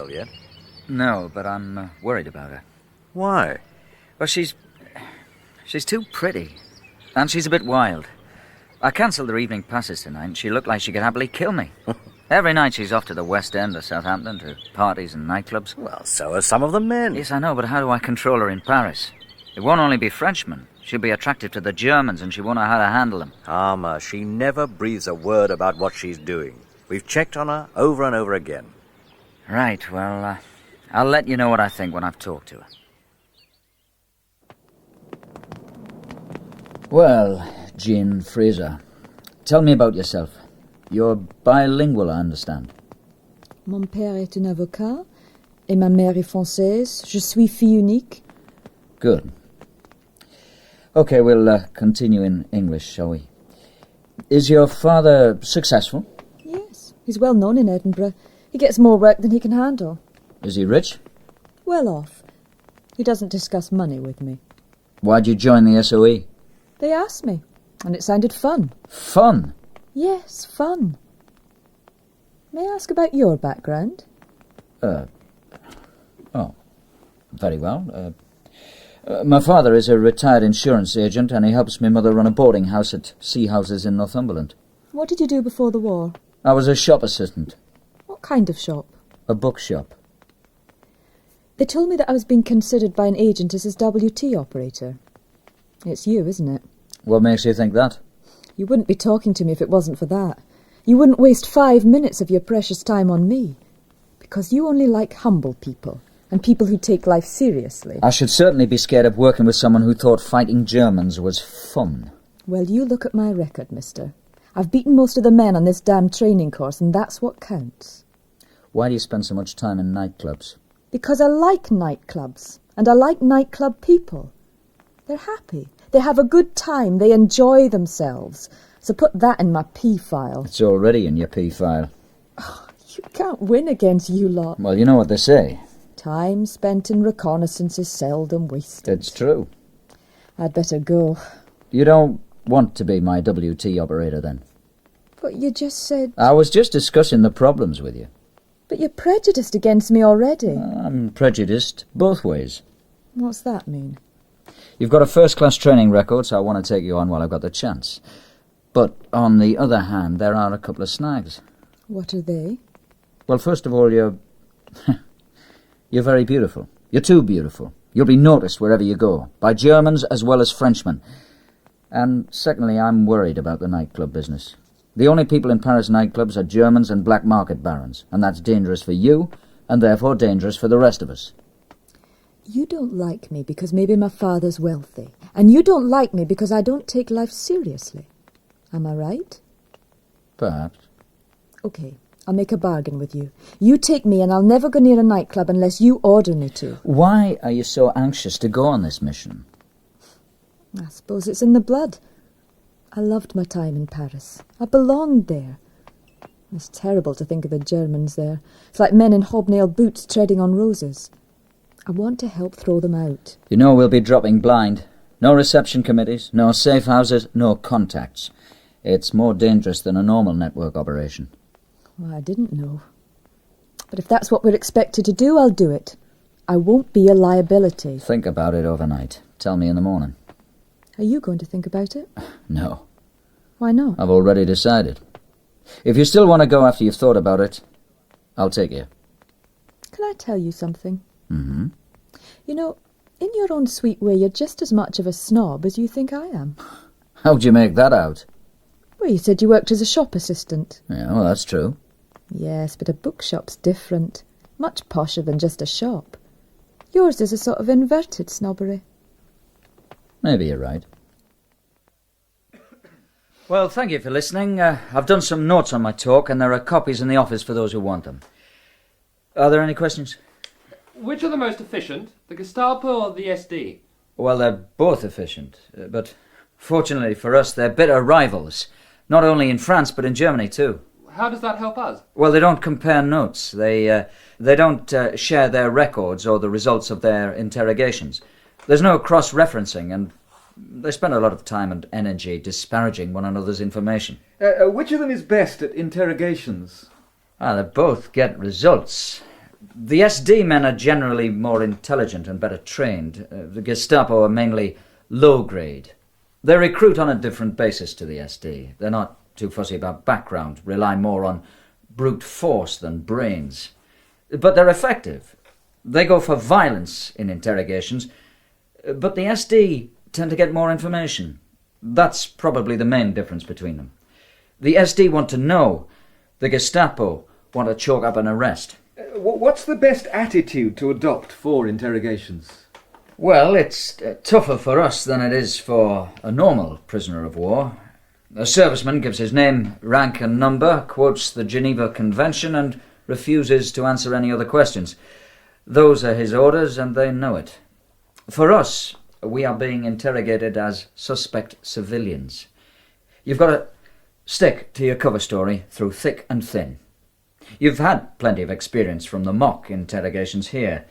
careful yet? No, but I'm worried about her. Why? Well, she's too pretty. And she's a bit wild. I cancelled her evening passes tonight, and she looked like she could happily kill me. Every night she's off to the West End or Southampton to parties and nightclubs. Well, so are some of the men. Yes, I know, but how do I control her in Paris? It won't only be Frenchmen. She'll be attractive to the Germans, and she won't know how to handle them. Armour, she never breathes a word about what she's doing. We've checked on her over and over again. Right, well, I'll let you know what I think when I've talked to her. Well, Jean Fraser, tell me about yourself. You're bilingual, I understand. Mon père est un avocat, et ma mère est française. Je suis fille unique. Good. Okay, we'll continue in English, shall we? Is your father successful? Yes, he's well known in Edinburgh. He gets more work than he can handle. Is he rich? Well off. He doesn't discuss money with me. Why'd you join the SOE? They asked me, and it sounded fun. Fun? Yes, fun. May I ask about your background? Very well. My father is a retired insurance agent, and he helps my mother run a boarding house at Sea Houses in Northumberland. What did you do before the war? I was a shop assistant. What kind of shop? A bookshop. They told me that I was being considered by an agent as his WT operator. It's you, isn't it? What makes you think that? You wouldn't be talking to me if it wasn't for that. You wouldn't waste 5 minutes of your precious time on me. Because you only like humble people, and people who take life seriously. I should certainly be scared of working with someone who thought fighting Germans was fun. Well, you look at my record, mister. I've beaten most of the men on this damn training course, and that's what counts. Why do you spend so much time in nightclubs? Because I like nightclubs, and I like nightclub people. They're happy. They have a good time. They enjoy themselves. So put that in my P-file. It's already in your P-file. Oh, you can't win against you lot. Well, you know what they say. Time spent in reconnaissance is seldom wasted. It's true. I'd better go. You don't want to be my WT operator, then? But you just said... I was just discussing the problems with you. But you're prejudiced against me already. I'm prejudiced both ways. What's that mean? You've got a first-class training record, so I want to take you on while I've got the chance. But on the other hand, there are a couple of snags. What are they? Well, first of all, you're very beautiful. You're too beautiful. You'll be noticed wherever you go, by Germans as well as Frenchmen. And secondly, I'm worried about the nightclub business. The only people in Paris nightclubs are Germans and black market barons, and that's dangerous for you, and therefore dangerous for the rest of us. You don't like me because maybe my father's wealthy, and you don't like me because I don't take life seriously. Am I right? Perhaps. Okay, I'll make a bargain with you. You take me and I'll never go near a nightclub unless you order me to. Why are you so anxious to go on this mission? I suppose it's in the blood. I loved my time in Paris. I belonged there. It's terrible to think of the Germans there. It's like men in hobnail boots treading on roses. I want to help throw them out. You know we'll be dropping blind. No reception committees, no safe houses, no contacts. It's more dangerous than a normal network operation. Well, I didn't know. But if that's what we're expected to do, I'll do it. I won't be a liability. Think about it overnight. Tell me in the morning. Are you going to think about it? No. Why not? I've already decided. If you still want to go after you've thought about it, I'll take you. Can I tell you something? Mm-hmm. You know, in your own sweet way, you're just as much of a snob as you think I am. How'd you make that out? Well, you said you worked as a shop assistant. Yeah, well, that's true. Yes, but a bookshop's different. Much posher than just a shop. Yours is a sort of inverted snobbery. Maybe you're right. Well, thank you for listening. I've done some notes on my talk, and there are copies in the office for those who want them. Are there any questions? Which are the most efficient, the Gestapo or the SD? Well, they're both efficient, but fortunately for us, they're bitter rivals. Not only in France, but in Germany too. How does that help us? Well, they don't compare notes. They don't share their records or the results of their interrogations. There's no cross-referencing, and they spend a lot of time and energy disparaging one another's information. Which of them is best at interrogations? They both get results. The SD men are generally more intelligent and better trained. The Gestapo are mainly low-grade. They recruit on a different basis to the SD. They're not too fussy about background, rely more on brute force than brains. But they're effective. They go for violence in interrogations, but the SD tend to get more information. That's probably the main difference between them. The SD want to know. The Gestapo want to chalk up an arrest. What's the best attitude to adopt for interrogations? Well, it's tougher for us than it is for a normal prisoner of war. A serviceman gives his name, rank and number, quotes the Geneva Convention and refuses to answer any other questions. Those are his orders and they know it. For us, we are being interrogated as suspect civilians. You've got to stick to your cover story through thick and thin. You've had plenty of experience from the mock interrogations here,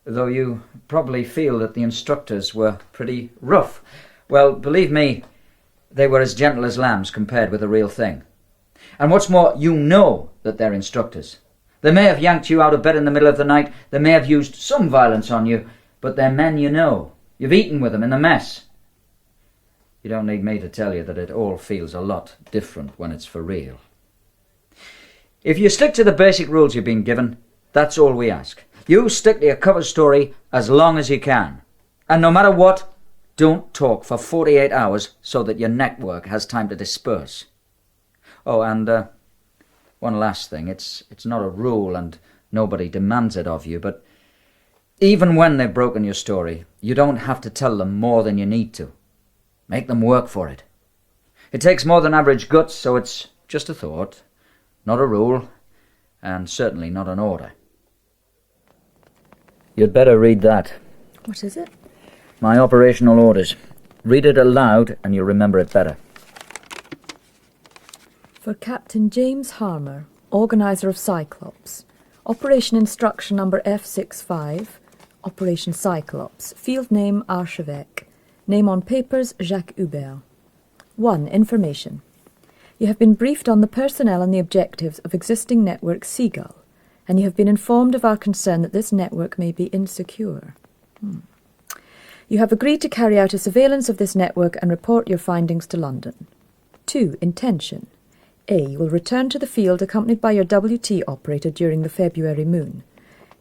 though you probably feel that the instructors were pretty rough. Well, believe me, they were as gentle as lambs compared with the real thing. And what's more, you know that they're instructors. They may have yanked you out of bed in the middle of the night, they may have used some violence on you, but they're men you know. You've eaten with them in the mess. You don't need me to tell you that it all feels a lot different when it's for real. If you stick to the basic rules you've been given, that's all we ask. You stick to your cover story as long as you can. And no matter what, don't talk for 48 hours so that your network has time to disperse. Oh, and one last thing. It's not a rule and nobody demands it of you, but even when they've broken your story, you don't have to tell them more than you need to. Make them work for it. It takes more than average guts, so it's just a thought, not a rule, and certainly not an order. You'd better read that. What is it? My operational orders. Read it aloud and you'll remember it better. For Captain James Harmer, Organiser of Cyclops. Operation Instruction Number F65, Operation Cyclops. Field name Archevêque. Name on papers Jacques Hubert. 1. Information. You have been briefed on the personnel and the objectives of existing network Seagull, and you have been informed of our concern that this network may be insecure. You have agreed to carry out a surveillance of this network and report your findings to London. 2. Intention. A. You will return to the field accompanied by your WT operator during the February moon.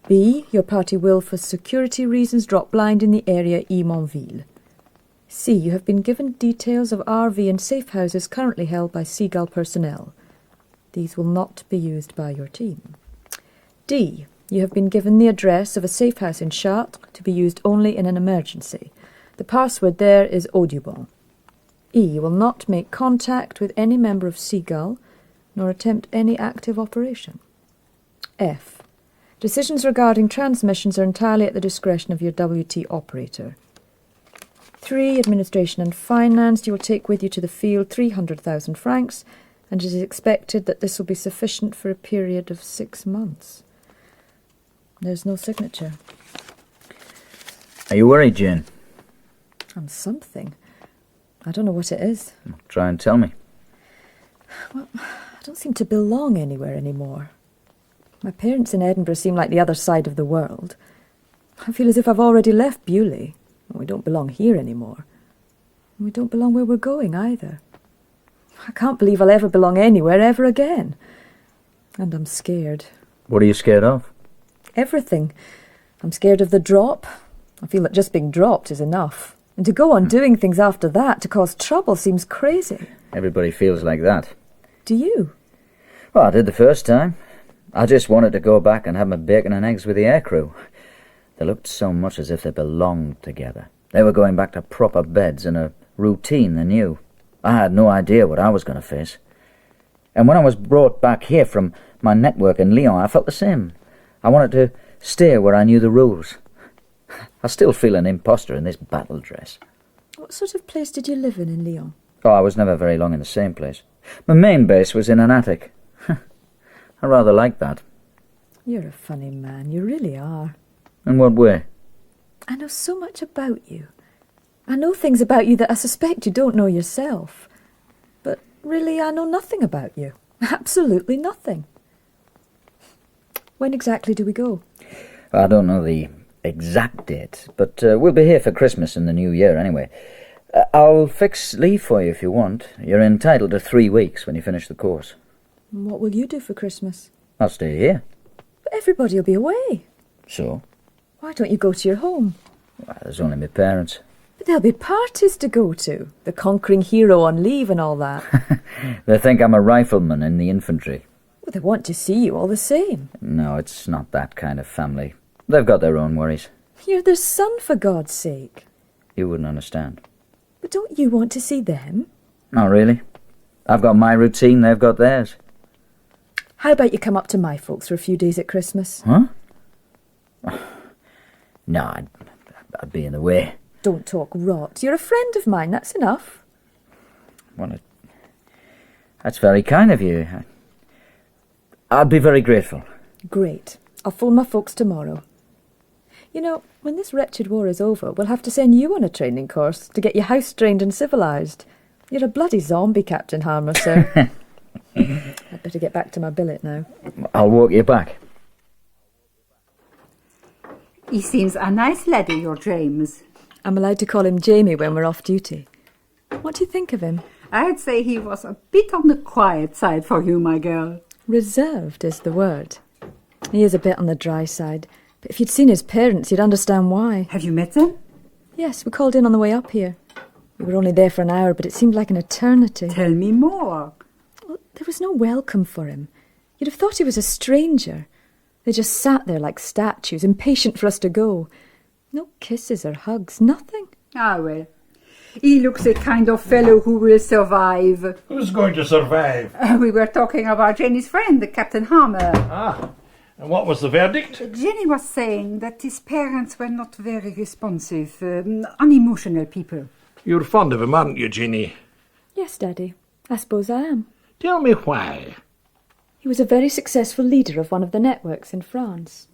B. Your party will, for security reasons, drop blind in the area Montville. C. You have been given details of RV and safe houses currently held by Seagull personnel. These will not be used by your team. D. You have been given the address of a safe house in Chartres to be used only in an emergency. The password there is Audubon. E. You will not make contact with any member of Seagull, nor attempt any active operation. F. Decisions regarding transmissions are entirely at the discretion of your WT operator. 3. Administration and finance. You will take with you to the field 300,000 francs, and it is expected that this will be sufficient for a period of 6 months. There's no signature. Are you worried, Jane? I'm something. I don't know what it is. Try and tell me. Well, I don't seem to belong anywhere anymore. My parents in Edinburgh seem like the other side of the world. I feel as if I've already left Bewley. We don't belong here anymore. We don't belong where we're going either. I can't believe I'll ever belong anywhere ever again. And I'm scared. What are you scared of? Everything. I'm scared of the drop. I feel that just being dropped is enough. And to go on doing things after that, to cause trouble, seems crazy. Everybody feels like that. Do you? Well, I did the first time. I just wanted to go back and have my bacon and eggs with the aircrew. They looked so much as if they belonged together. They were going back to proper beds and a routine they knew. I had no idea what I was going to face. And when I was brought back here from my network in Lyon, I felt the same. I wanted to stay where I knew the rules. I still feel an imposter in this battle dress. What sort of place did you live in Lyon? Oh, I was never very long in the same place. My main base was in an attic. I rather liked that. You're a funny man, you really are. In what way? I know so much about you. I know things about you that I suspect you don't know yourself. But really, I know nothing about you. Absolutely nothing. When exactly do we go? I don't know the exact date, but we'll be here for Christmas and the New Year anyway. I'll fix leave for you if you want. You're entitled to 3 weeks when you finish the course. And what will you do for Christmas? I'll stay here. But everybody will be away. So? Why don't you go to your home? Well, there's only my parents. But there'll be parties to go to. The conquering hero on leave and all that. They think I'm a rifleman in the infantry. Well, they want to see you all the same. No, it's not that kind of family. They've got their own worries. You're their son, for God's sake. You wouldn't understand. But don't you want to see them? Not really. I've got my routine, they've got theirs. How about you come up to my folks for a few days at Christmas? Huh? No, I'd be in the way. Don't talk rot. You're a friend of mine, that's enough. Well, that's very kind of you. I'd be very grateful. Great. I'll phone my folks tomorrow. You know, when this wretched war is over, we'll have to send you on a training course to get you house-trained and civilised. You're a bloody zombie, Captain Harmer, sir. I'd better get back to my billet now. I'll walk you back. He seems a nice laddie, your James. I'm allowed to call him Jamie when we're off duty. What do you think of him? I'd say he was a bit on the quiet side for you, my girl. Reserved is the word. He is a bit on the dry side, but if you'd seen his parents, you'd understand why. Have you met them? Yes, we called in on the way up here. We were only there for an hour, but it seemed like an eternity. Tell me more. Well, there was no welcome for him. You'd have thought he was a stranger. They just sat there like statues, impatient for us to go. No kisses or hugs, nothing. Ah, well. He looks the kind of fellow who will survive. Who's going to survive? We were talking about Jenny's friend, the Captain Harmer. Ah, and what was the verdict? Jenny was saying that his parents were not very responsive, unemotional people. You're fond of him, aren't you, Jenny? Yes, Daddy. I suppose I am. Tell me why. He was a very successful leader of one of the networks in France.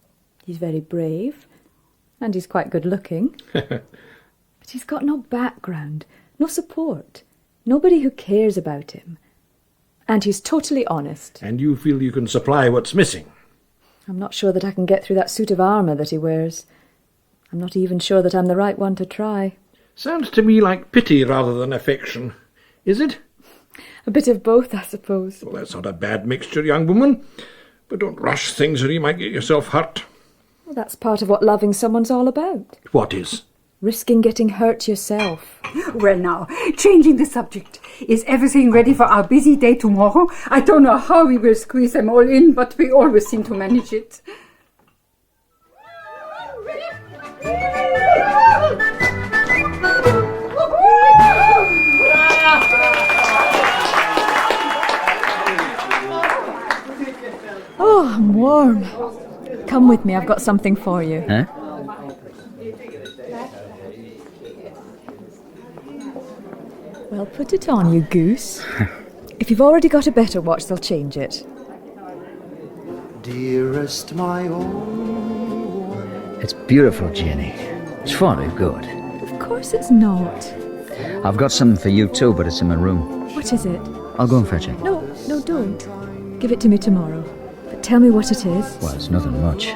He's very brave, and he's quite good-looking. But he's got no background, no support, nobody who cares about him. And he's totally honest. And you feel you can supply what's missing? I'm not sure that I can get through that suit of armour that he wears. I'm not even sure that I'm the right one to try. Sounds to me like pity rather than affection. Is it? A bit of both, I suppose. Well, that's not a bad mixture, young woman. But don't rush things or you might get yourself hurt. Well, that's part of what loving someone's all about. What is? Risking getting hurt yourself. Well, now, changing the subject. Is everything ready for our busy day tomorrow? I don't know how we will squeeze them all in, but we always seem to manage it. Oh, I'm warm. Come with me, I've got something for you. Huh? Well, put it on, you goose. If you've already got a better watch, they'll change it. Dearest, my own one. It's beautiful, Jenny. It's far too good. Of course it's not. I've got something for you too, but it's in my room. What is it? I'll go and fetch it. No, don't. Give it to me tomorrow. But tell me what it is. Well, it's nothing much.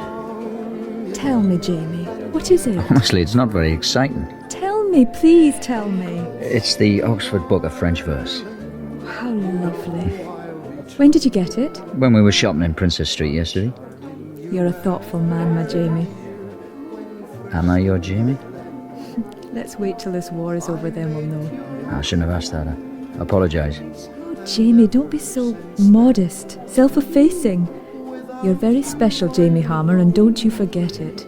Tell me, Jamie. What is it? Honestly, it's not very exciting. Tell me, please tell me. It's the Oxford Book of French Verse. How lovely. When did you get it? When we were shopping in Princess Street yesterday. You're a thoughtful man, my Jamie. Am I your Jamie? Let's wait till this war is over, then we'll know. I shouldn't have asked that. I apologise. Oh, Jamie, don't be so modest, self-effacing. You're very special, Jamie Harmer, and don't you forget it.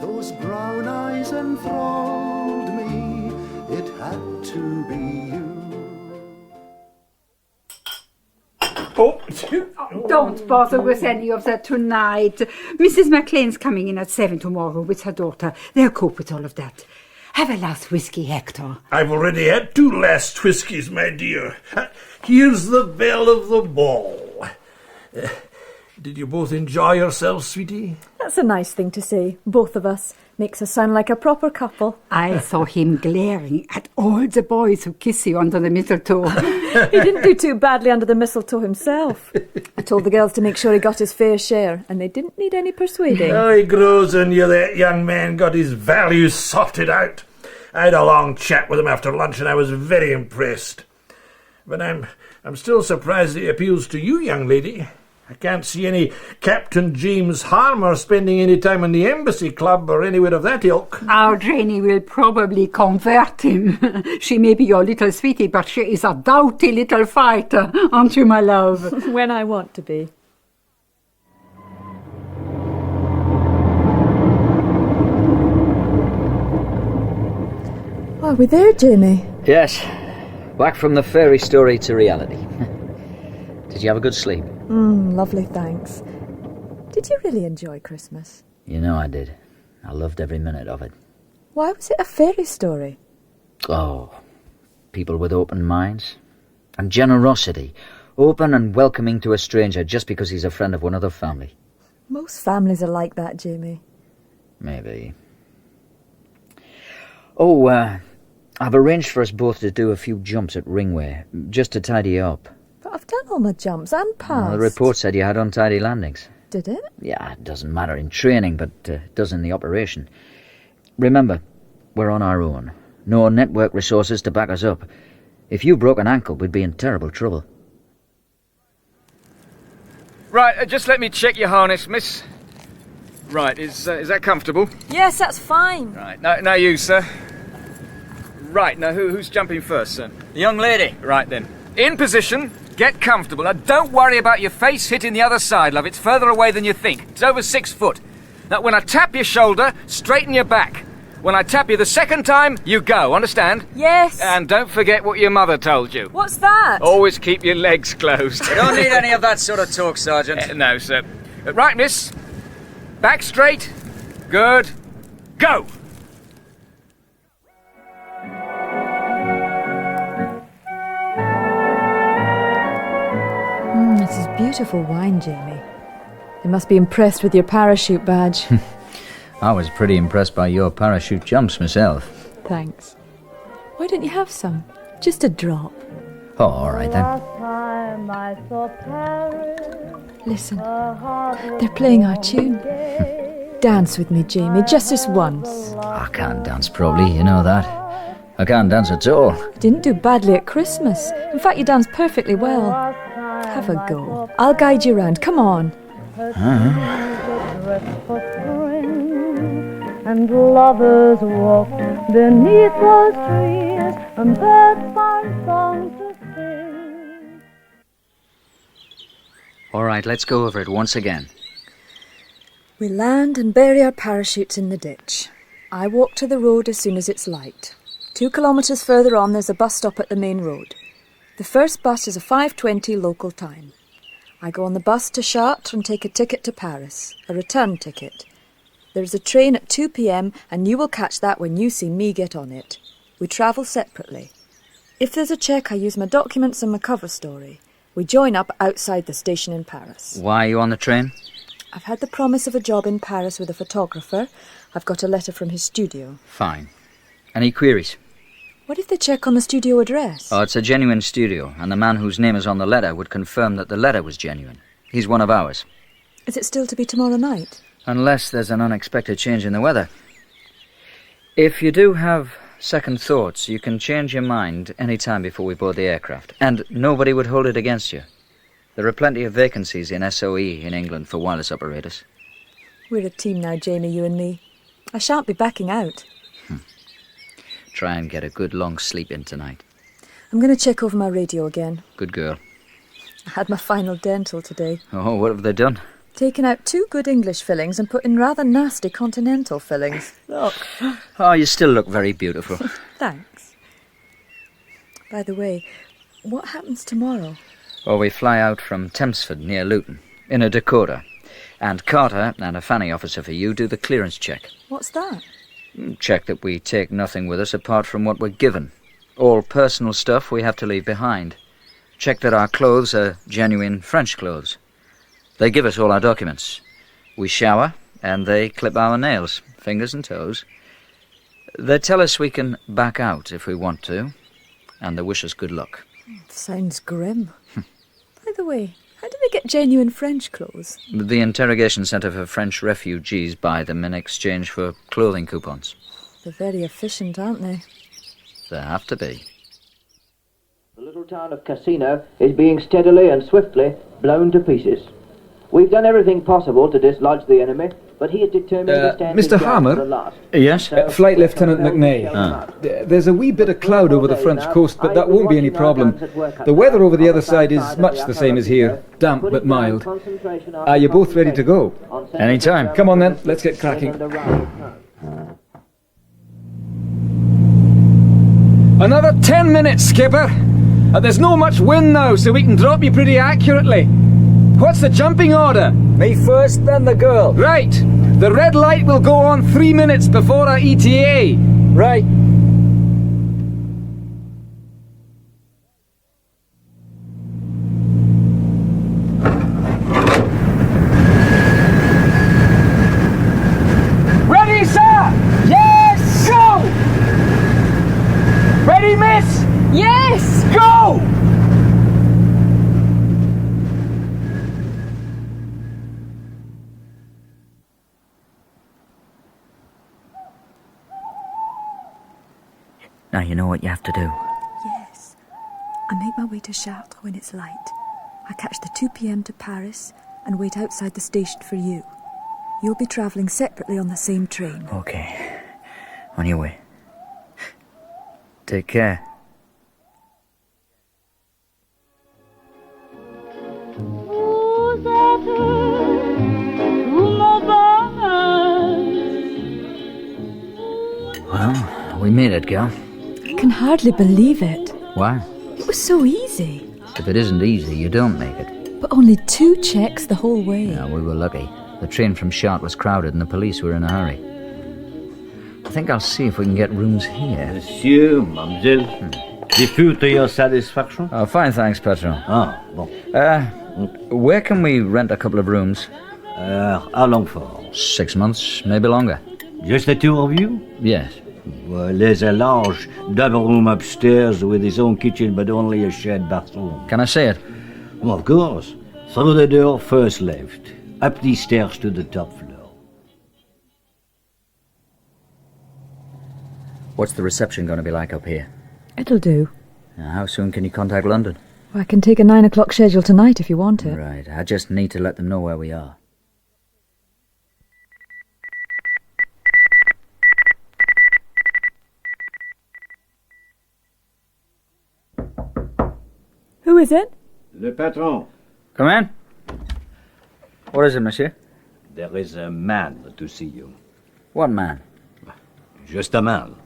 Those brown eyes enthralled me. It had to be you. Oh, Don't bother with any of that tonight. Mrs. McLean's coming in at 7 tomorrow with her daughter. They'll cope with all of that. Have a last whiskey, Hector. I've already had 2 last whiskies, my dear. Here's the bell of the ball. Did you both enjoy yourselves, sweetie? That's a nice thing to say, both of us. Makes us sound like a proper couple. I saw him glaring at all the boys who kiss you under the mistletoe. He didn't do too badly under the mistletoe himself. I told the girls to make sure he got his fair share, and they didn't need any persuading. Oh, he grows on you, that young man. Got his values sorted out. I had a long chat with him after lunch, and I was very impressed. But I'm still surprised he appeals to you, young lady. I can't see any Captain James Harmer spending any time in the Embassy Club or anywhere of that ilk. Our Granny will probably convert him. She may be your little sweetie, but she is a doughty little fighter, aren't you, my love? When I want to be. Are we there, Jamie? Yes. Back from the fairy story to reality. Did you have a good sleep? Lovely, thanks. Did you really enjoy Christmas? You know I did. I loved every minute of it. Why was it a fairy story? Oh, people with open minds. And generosity. Open and welcoming to a stranger just because he's a friend of one other family. Most families are like that, Jamie. Maybe. Oh, I've arranged for us both to do a few jumps at Ringway, just to tidy you up. But I've done all my jumps and passed. The report said you had untidy landings. Did it? Yeah, it doesn't matter in training, but it does in the operation. Remember, we're on our own. No network resources to back us up. If you broke an ankle, we'd be in terrible trouble. Right, just let me check your harness, miss. Right, is that comfortable? Yes, that's fine. Right, now you, sir. Right, now who's jumping first, sir? The young lady. Right then. In position, get comfortable. Now don't worry about your face hitting the other side, love. It's further away than you think. It's over 6 foot. Now when I tap your shoulder, straighten your back. When I tap you the second time, you go, understand? Yes. And don't forget what your mother told you. What's that? Always keep your legs closed. We don't need any of that sort of talk, Sergeant. No, sir. Right, miss. Back straight. Good. Go! This is beautiful wine, Jamie. You must be impressed with your parachute badge. I was pretty impressed by your parachute jumps myself. Thanks. Why don't you have some? Just a drop. Oh, all right then. Listen, they're playing our tune. Dance with me, Jamie, just this once. I can't dance properly, you know that. I can't dance at all. You didn't do badly at Christmas. In fact, you danced perfectly well. Have a go. I'll guide you round. Come on. And lovers walk beneath those trees, and birds find songs to sing. All right, let's go over it once again. We land and bury our parachutes in the ditch. I walk to the road as soon as it's light. 2 kilometres further on, there's a bus stop at the main road. The first bus is a 5:20 local time. I go on the bus to Chartres and take a ticket to Paris, a return ticket. There's a train at 2 p.m. and you will catch that when you see me get on it. We travel separately. If there's a check, I use my documents and my cover story. We join up outside the station in Paris. Why are you on the train? I've had the promise of a job in Paris with a photographer. I've got a letter from his studio. Fine. Any queries? What if they check on the studio address? Oh, it's a genuine studio, and the man whose name is on the letter would confirm that the letter was genuine. He's one of ours. Is it still to be tomorrow night? Unless there's an unexpected change in the weather. If you do have second thoughts, you can change your mind any time before we board the aircraft, and nobody would hold it against you. There are plenty of vacancies in SOE in England for wireless operators. We're a team now, Jamie, you and me. I shan't be backing out. Try and get a good long sleep in tonight. I'm going to check over my radio again. Good girl. I had my final dental today. Oh, what have they done? Taken out 2 good English fillings and put in rather nasty continental fillings. Look. Oh, you still look very beautiful. Thanks. By the way, what happens tomorrow? Oh, we fly out from Tempsford near Luton, in a Dakota. And Carter and a fanny officer for you do the clearance check. What's that? Check that we take nothing with us apart from what we're given. All personal stuff we have to leave behind. Check that our clothes are genuine French clothes. They give us all our documents. We shower, And they clip our nails, fingers and toes. They tell us we can back out if we want to, and they wish us good luck. Sounds grim. By the way, how do they get genuine French clothes? The interrogation centre for French refugees buy them in exchange for clothing coupons. They're very efficient, aren't they? They have to be. The little town of Casino is being steadily and swiftly blown to pieces. We've done everything possible to dislodge the enemy, but he is determined to stand his Mr. ground Hammer? to the last. Yes? Flight Lieutenant McNay. There's a wee bit of cloud over the French coast, but that won't be any problem. The weather over the other side is much the same as here. Damp but mild. Are you both ready to go? Anytime. Come on then, let's get cracking. Another 10 minutes, Skipper. There's no much wind now, so we can drop you pretty accurately. What's the jumping order? Me first, then the girl. Right. The red light will go on 3 minutes before our ETA. Right. Ready, sir? Yes! Go! Ready, miss? Yes! Go! Now you know what you have to do. Yes. I make my way to Chartres when it's light. I catch the 2 p.m. to Paris and wait outside the station for you. You'll be travelling separately on the same train. Okay. On your way. Take care. Well, we made it, girl. I can hardly believe it. Why? It was so easy. If it isn't easy, you don't make it. But only 2 checks the whole way. Yeah, we were lucky. The train from Chartres was crowded and the police were in a hurry. I think I'll see if we can get rooms here. Monsieur, mademoiselle, the food to your satisfaction? Oh, fine, thanks, patron. Ah, bon. Where can we rent a couple of rooms? How long for? 6 months, maybe longer. Just the two of you? Yes. Well, there's a large double room upstairs with his own kitchen, but only a shared bathroom. Can I see it? Well, of course. Through the door, first left. Up these stairs to the top floor. What's the reception going to be like up here? It'll do. Now, how soon can you contact London? Well, I can take a 9 o'clock schedule tonight if you want it. Right, I just need to let them know where we are. Who is it? Le patron. Come in. What is it, monsieur? There is a man to see you. What man? Just a man.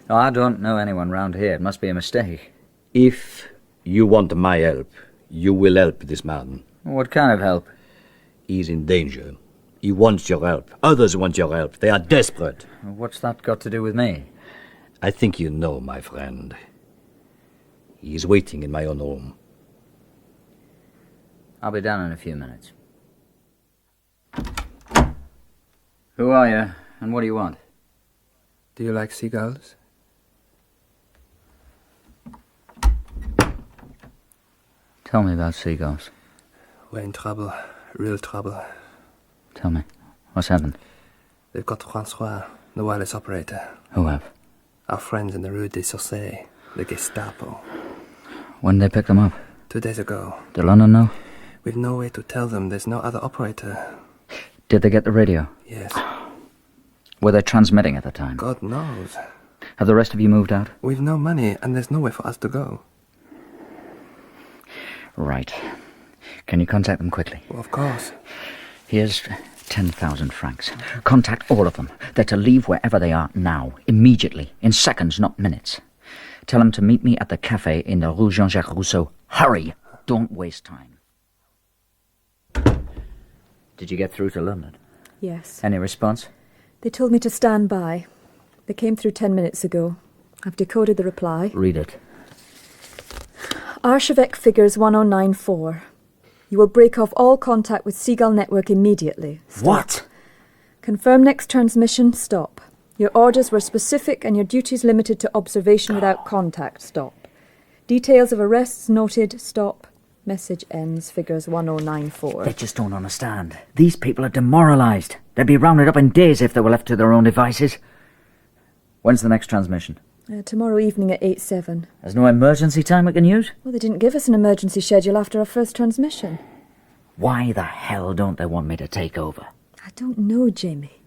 No, I don't know anyone round here. It must be a mistake. If you want my help, you will help this man. What kind of help? He's in danger. He wants your help. Others want your help. They are desperate. What's that got to do with me? I think you know, my friend. He is waiting in my own room. I'll be down in a few minutes. Who are you, and what do you want? Do you like seagulls? Tell me about seagulls. We're in trouble. Real trouble. Tell me. What's happened? They've got Francois, the wireless operator. Who have? Our friends in the Rue des Sorciers, the Gestapo. When did they pick them up? 2 days ago. Did London know? We've no way to tell them there's no other operator. Did they get the radio? Yes. Were they transmitting at the time? God knows. Have the rest of you moved out? We've no money, and there's nowhere for us to go. Right. Can you contact them quickly? Well, of course. Here's 10,000 francs. Contact all of them. They're to leave wherever they are now, immediately, in seconds, not minutes. Tell them to meet me at the cafe in the Rue Jean-Jacques Rousseau. Hurry! Don't waste time. Did you get through to London? Yes. Any response? They told me to stand by. They came through 10 minutes ago. I've decoded the reply. Read it. Archevêque figures 1094. You will break off all contact with Seagull Network immediately. Stop. What? Confirm next transmission, stop. Your orders were specific and your duties limited to observation without contact, stop. Details of arrests noted, stop. Message ends, figures 1094. They just don't understand. These people are demoralised. They'd be rounded up in days if they were left to their own devices. When's the next transmission? Tomorrow evening at 8/7. There's no emergency time we can use? Well, they didn't give us an emergency schedule after our first transmission. Why the hell don't they want me to take over? I don't know, Jamie.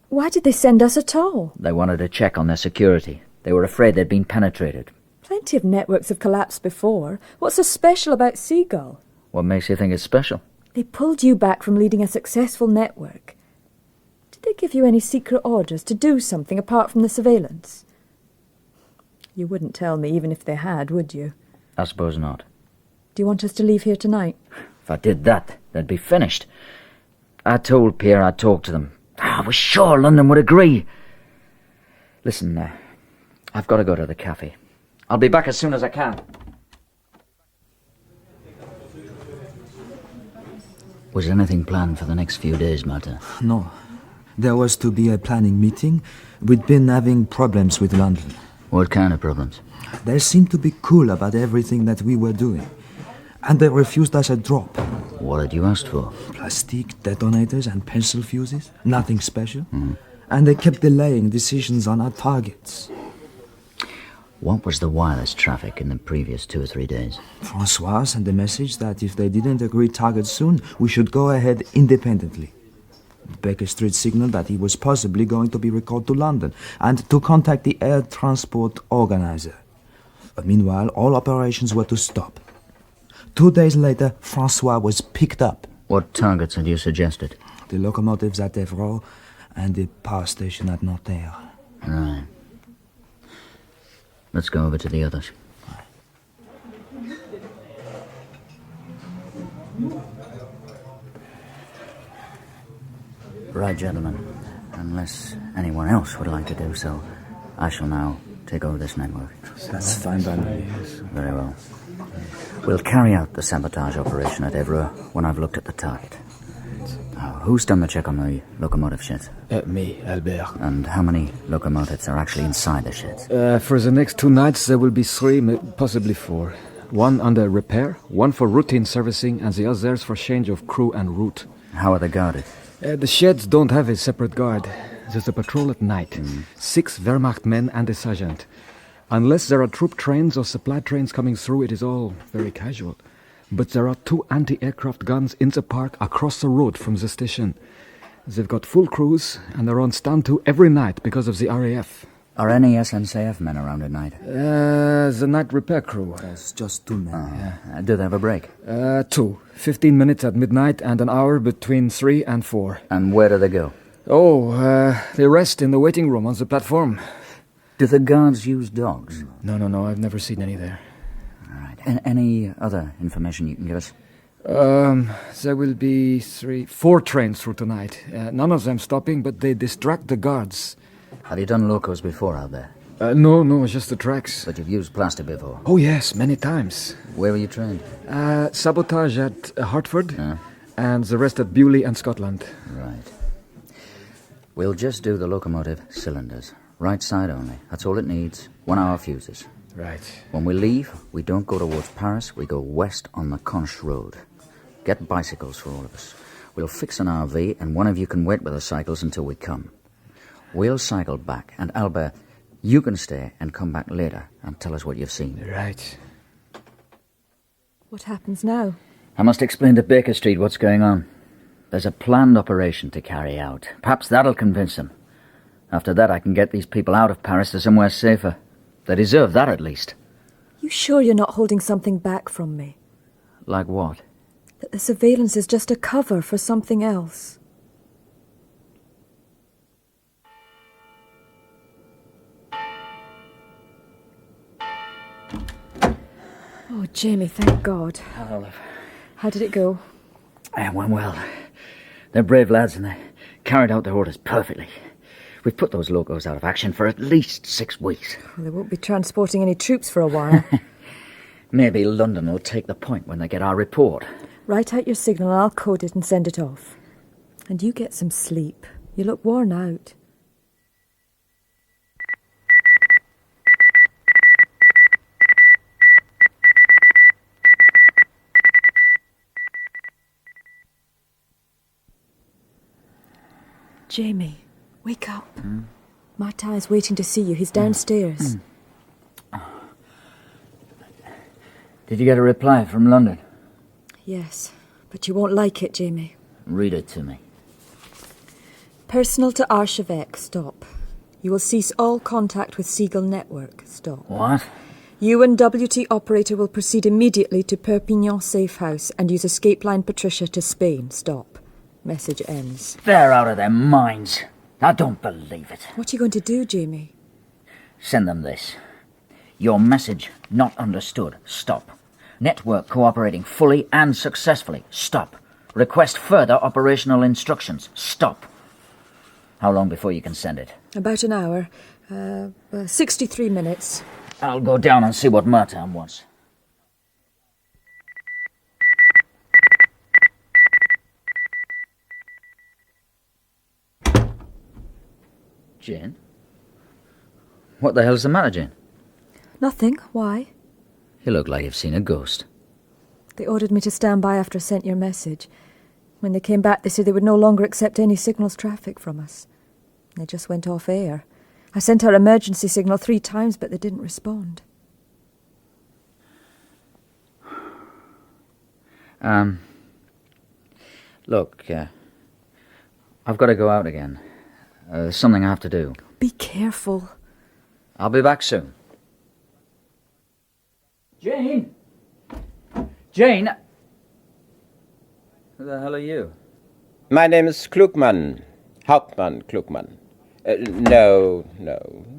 Why did they send us at all? They wanted to check on their security. They were afraid they'd been penetrated. Plenty of networks have collapsed before. What's so special about Seagull? What makes you think it's special? They pulled you back from leading a successful network. Did they give you any secret orders to do something apart from the surveillance? You wouldn't tell me even if they had, would you? I suppose not. Do you want us to leave here tonight? If I did that, they'd be finished. I told Pierre I'd talk to them. I was sure London would agree. Listen, I've got to go to the cafe. I'll be back as soon as I can. Was anything planned for the next few days, Martin? No. There was to be a planning meeting. We'd been having problems with London. What kind of problems? They seemed to be cool about everything that we were doing. And they refused us a drop. What had you asked for? Plastic detonators and pencil fuses. Nothing special. And they kept delaying decisions on our targets. What was the wireless traffic in the previous 2 or 3 days? Francois sent a message that if they didn't agree targets soon, we should go ahead independently. Baker Street signaled that he was possibly going to be recalled to London and to contact the air transport organizer. But meanwhile, all operations were to stop. 2 days later, Francois was picked up. What targets had you suggested? The locomotives at Evros and the power station at Nanterre. Right. Let's go over to the others. Right, gentlemen. Unless anyone else would like to do so, I shall now take over this network. That's fine by me. Very well. We'll carry out the sabotage operation at Evra when I've looked at the target. Now, who's done the check on the locomotive sheds? Me, Albert. And how many locomotives are actually inside the sheds? For the next 2 nights, there will be 3, possibly 4. One under repair, one for routine servicing, and the others for change of crew and route. How are they guarded? The sheds don't have a separate guard. There's a patrol at night. 6 Wehrmacht men and a sergeant. Unless there are troop trains or supply trains coming through, it is all very casual. But there are 2 anti-aircraft guns in the park across the road from the station. They've got full crews, and they're on stand-to every night because of the RAF. Are any SNCF men around at night? The night repair crew. There's just 2 men. Do they have a break? 2. 15 minutes at midnight and an hour between 3 and 4. And where do they go? They rest in the waiting room on the platform. Do the guards use dogs? No, I've never seen any there. All right. Any other information you can give us? There will be 4 trains through tonight. None of them stopping, but they distract the guards. Have you done locos before out there? No, just the tracks. But you've used plastic before? Oh, yes, many times. Where were you trained? Sabotage at Hartford, and the rest at Bewley and Scotland. Right. We'll just do the locomotive cylinders. Right side only. That's all it needs. 1 hour fuses. Right. When we leave, we don't go towards Paris, we go west on the Conche Road. Get bicycles for all of us. We'll fix an RV, and one of you can wait with the cycles until we come. We'll cycle back, and Albert, you can stay and come back later and tell us what you've seen. Right. What happens now? I must explain to Baker Street what's going on. There's a planned operation to carry out. Perhaps that'll convince them. After that, I can get these people out of Paris to somewhere safer. They deserve that, at least. You sure you're not holding something back from me? Like what? That the surveillance is just a cover for something else. Oh, Jamie, thank God. Olive. How did it go? It went well. They're brave lads, and they carried out their orders perfectly. We've put those locos out of action for at least 6 weeks. Well, they won't be transporting any troops for a while. Maybe London will take the point when they get our report. Write out your signal and I'll code it and send it off. And you get some sleep. You look worn out. Jamie, wake up. Martin's waiting to see you. He's downstairs. Did you get a reply from London? Yes, but you won't like it, Jamie. Read it to me. Personal to Archevêque, stop. You will cease all contact with Seagull Network, stop. What? You and WT operator will proceed immediately to Perpignan Safe House and use escape line Patricia to Spain, stop. Message ends. They're out of their minds. I don't believe it. What are you going to do, Jamie? Send them this. Your message not understood. Stop. Network cooperating fully and successfully. Stop. Request further operational instructions. Stop. How long before you can send it? About an hour. 63 minutes. I'll go down and see what Martin wants. Jane? What the hell's the matter, Jane? Nothing. Why? You look like you've seen a ghost. They ordered me to stand by after I sent your message. When they came back, they said they would no longer accept any signals traffic from us. They just went off air. I sent our emergency signal 3 times, but they didn't respond. Look, I've got to go out again. There's something I have to do. Be careful. I'll be back soon. Jane! Jane! Who the hell are you? My name is Klugman. Hauptmann Klugman. No,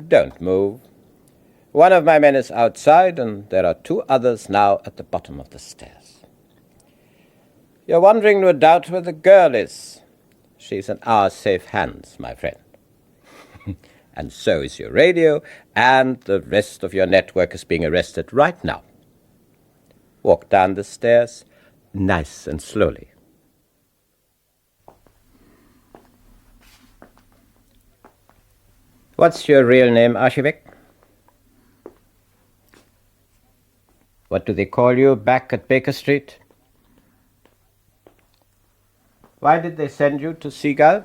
don't move. One of my men is outside, and there are 2 others now at the bottom of the stairs. You're wondering, no doubt, where the girl is. She's in our safe hands, my friend. And so is your radio, and the rest of your network is being arrested right now. Walk down the stairs, nice and slowly. What's your real name, Archevêque? What do they call you back at Baker Street? Why did they send you to Seagull?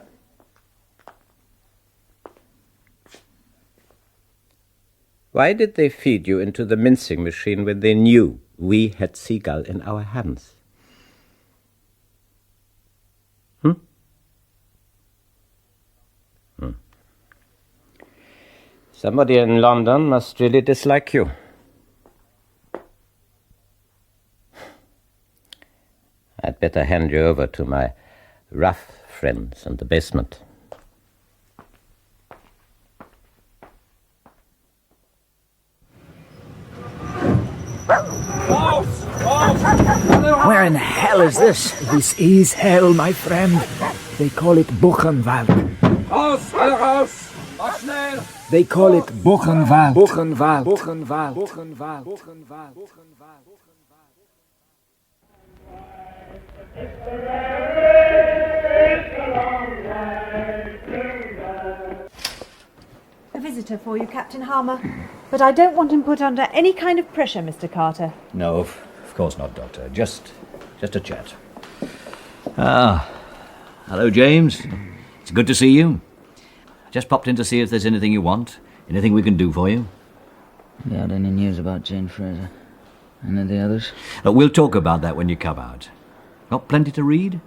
Why did they feed you into the mincing machine when they knew we had Seagull in our hands? Somebody in London must really dislike you. I'd better hand you over to my rough friends in the basement. Where in hell is this? This is hell, my friend. They call it Buchenwald. Raus, alle raus! Mach schnell! They call it Buchenwald. Buchenwald. Buchenwald. Buchenwald. Buchenwald. A visitor for you, Captain Harmer. But I don't want him put under any kind of pressure, Mr. Carter. No, of course not, Doctor. Just a chat. Hello, James. It's good to see you. Just popped in to see if there's anything you want. Anything we can do for you. You had any news about Jane Fraser? Any of the others? We'll talk about that when you come out. Got plenty to read?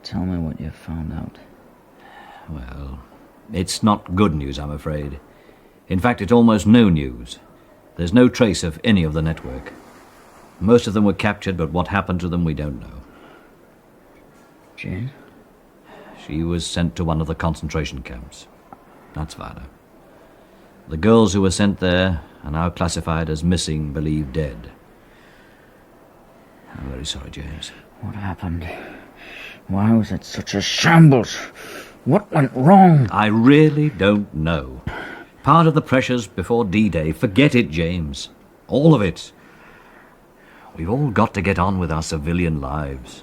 Tell me what you found out. Well, it's not good news, I'm afraid. In fact, it's almost no news. There's no trace of any of the network. Most of them were captured, but what happened to them we don't know. Jane? She was sent to one of the concentration camps. That's Varna. The girls who were sent there are now classified as missing, believed dead. I'm very sorry, James. What happened? Why was it such a shambles? What went wrong? I really don't know. Part of the pressures before D-Day. Forget it, James. All of it. We've all got to get on with our civilian lives.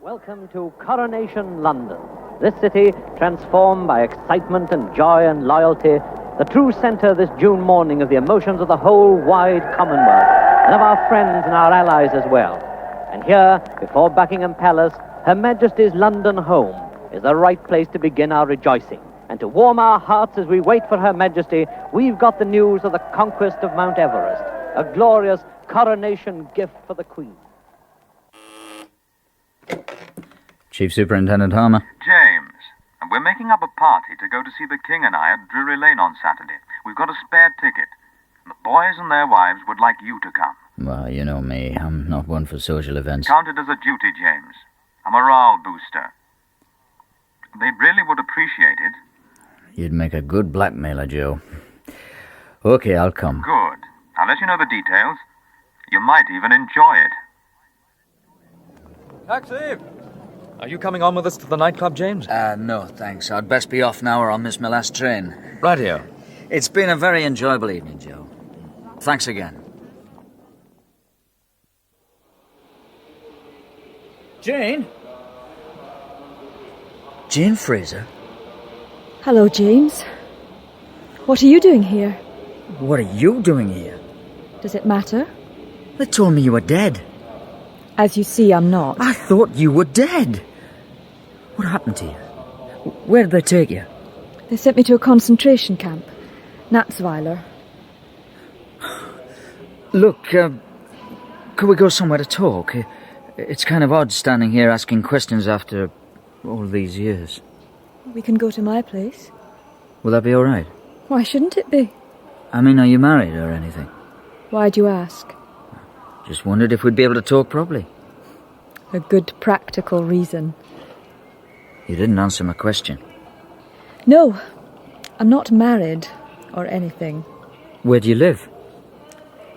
Welcome to Coronation London. This city, transformed by excitement and joy and loyalty, the true centre this June morning of the emotions of the whole wide Commonwealth, and of our friends and our allies as well. And here, before Buckingham Palace, Her Majesty's London home is the right place to begin our rejoicing. And to warm our hearts as we wait for Her Majesty, we've got the news of the conquest of Mount Everest, a glorious coronation gift for the Queen. Chief Superintendent Harmer. James, and we're making up a party to go to see the King and I at Drury Lane on Saturday. We've got a spare ticket. The boys and their wives would like you to come. Well, you know me. I'm not one for social events. Count it as a duty, James. A morale booster. They really would appreciate it. You'd make a good blackmailer, Joe. Okay, I'll come. Good. I'll let you know the details. You might even enjoy it. Taxi! Are you coming on with us to the nightclub, James? No, thanks. I'd best be off now or I'll miss my last train. Rightio. It's been a very enjoyable evening, Joe. Thanks again. Jane? Jane Fraser? Hello, James. What are you doing here? What are you doing here? Does it matter? They told me you were dead. As you see, I'm not. I thought you were dead. What happened to you? Where did they take you? They sent me to a concentration camp. Natzweiler. Look, could we go somewhere to talk? It's kind of odd standing here asking questions after all these years. We can go to my place. Will that be all right? Why shouldn't it be? I mean, are you married or anything? Why'd you ask? Just wondered if we'd be able to talk properly. A good practical reason. You didn't answer my question. No, I'm not married or anything. Where do you live?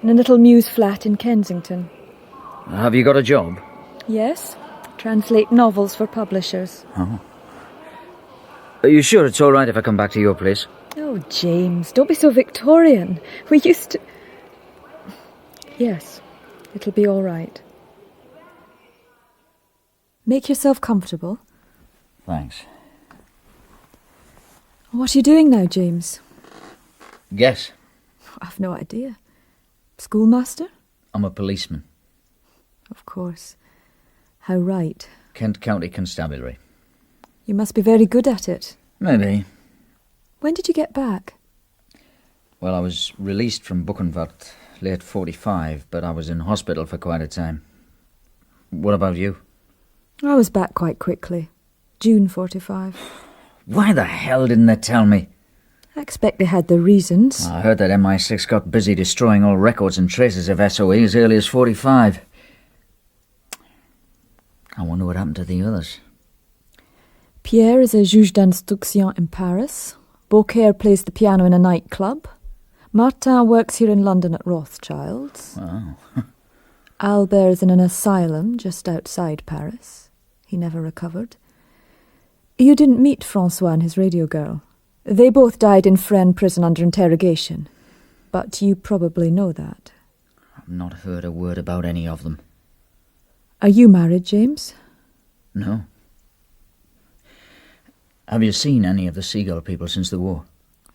In a little mews flat in Kensington. Have you got a job? Yes, translate novels for publishers. Oh. Are you sure it's all right if I come back to your place? Oh, James, don't be so Victorian. We used to... Yes, it'll be all right. Make yourself comfortable. Thanks. What are you doing now, James? Guess. I've no idea. Schoolmaster? I'm a policeman. Of course. How right. Kent County Constabulary. You must be very good at it. Maybe. When did you get back? Well, I was released from Buchenwald late 45, but I was in hospital for quite a time. What about you? I was back quite quickly. June 45. Why the hell didn't they tell me? I expect they had their reasons. I heard that MI6 got busy destroying all records and traces of SOE as early as 45. I wonder what happened to the others. Pierre is a juge d'instruction in Paris. Beaucaire plays the piano in a nightclub. Martin works here in London at Rothschild's. Oh. Albert is in an asylum just outside Paris. He never recovered. You didn't meet Francois and his radio girl. They both died in Fresnes prison under interrogation. But you probably know that. I've not heard a word about any of them. Are you married, James? No. Have you seen any of the Seagull people since the war?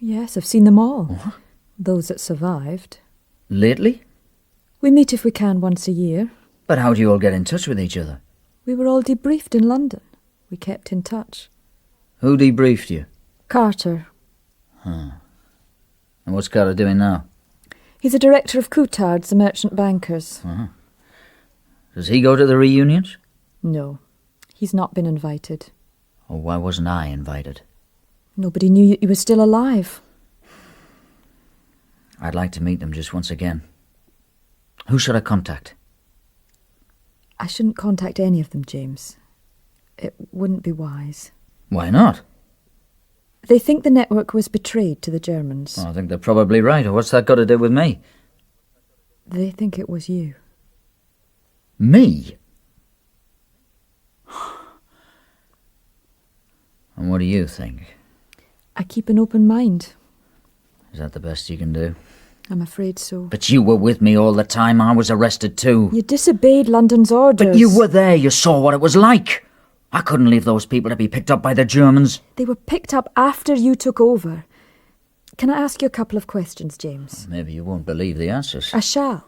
Yes, I've seen them all. What? Those that survived. Lately? We meet if we can once a year. But how do you all get in touch with each other? We were all debriefed in London. We kept in touch. Who debriefed you? Carter. Huh. And what's Carter doing now? He's a director of Coutard's, the merchant bankers. Uh-huh. Does he go to the reunions? No. He's not been invited. Oh, why wasn't I invited? Nobody knew you were still alive. I'd like to meet them just once again. Who should I contact? I shouldn't contact any of them, James. It wouldn't be wise. Why not? They think the network was betrayed to the Germans. Oh, I think they're probably right. What's that got to do with me? They think it was you. Me? And what do you think? I keep an open mind. Is that the best you can do? I'm afraid so. But you were with me all the time. I was arrested too. You disobeyed London's orders. But you were there. You saw what it was like. I couldn't leave those people to be picked up by the Germans. They were picked up after you took over. Can I ask you a couple of questions, James? Maybe you won't believe the answers. I shall.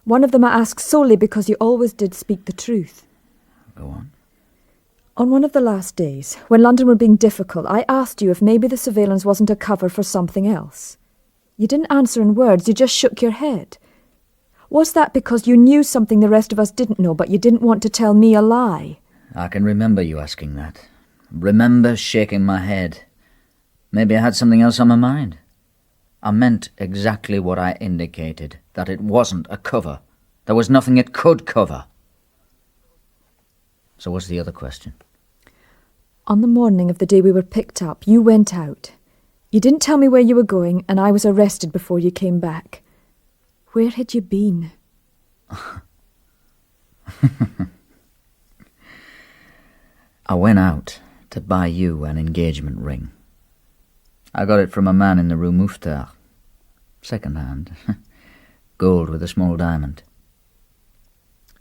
One of them I ask solely because you always did speak the truth. Go on. On one of the last days, when London were being difficult, I asked you if maybe the surveillance wasn't a cover for something else. You didn't answer in words, you just shook your head. Was that because you knew something the rest of us didn't know, but you didn't want to tell me a lie? I can remember you asking that. Remember shaking my head. Maybe I had something else on my mind. I meant exactly what I indicated, that it wasn't a cover. There was nothing it could cover. So what's the other question? On the morning of the day we were picked up, you went out. You didn't tell me where you were going, and I was arrested before you came back. Where had you been? I went out to buy you an engagement ring. I got it from a man in the Rue Mouffetard. Second hand. Gold with a small diamond.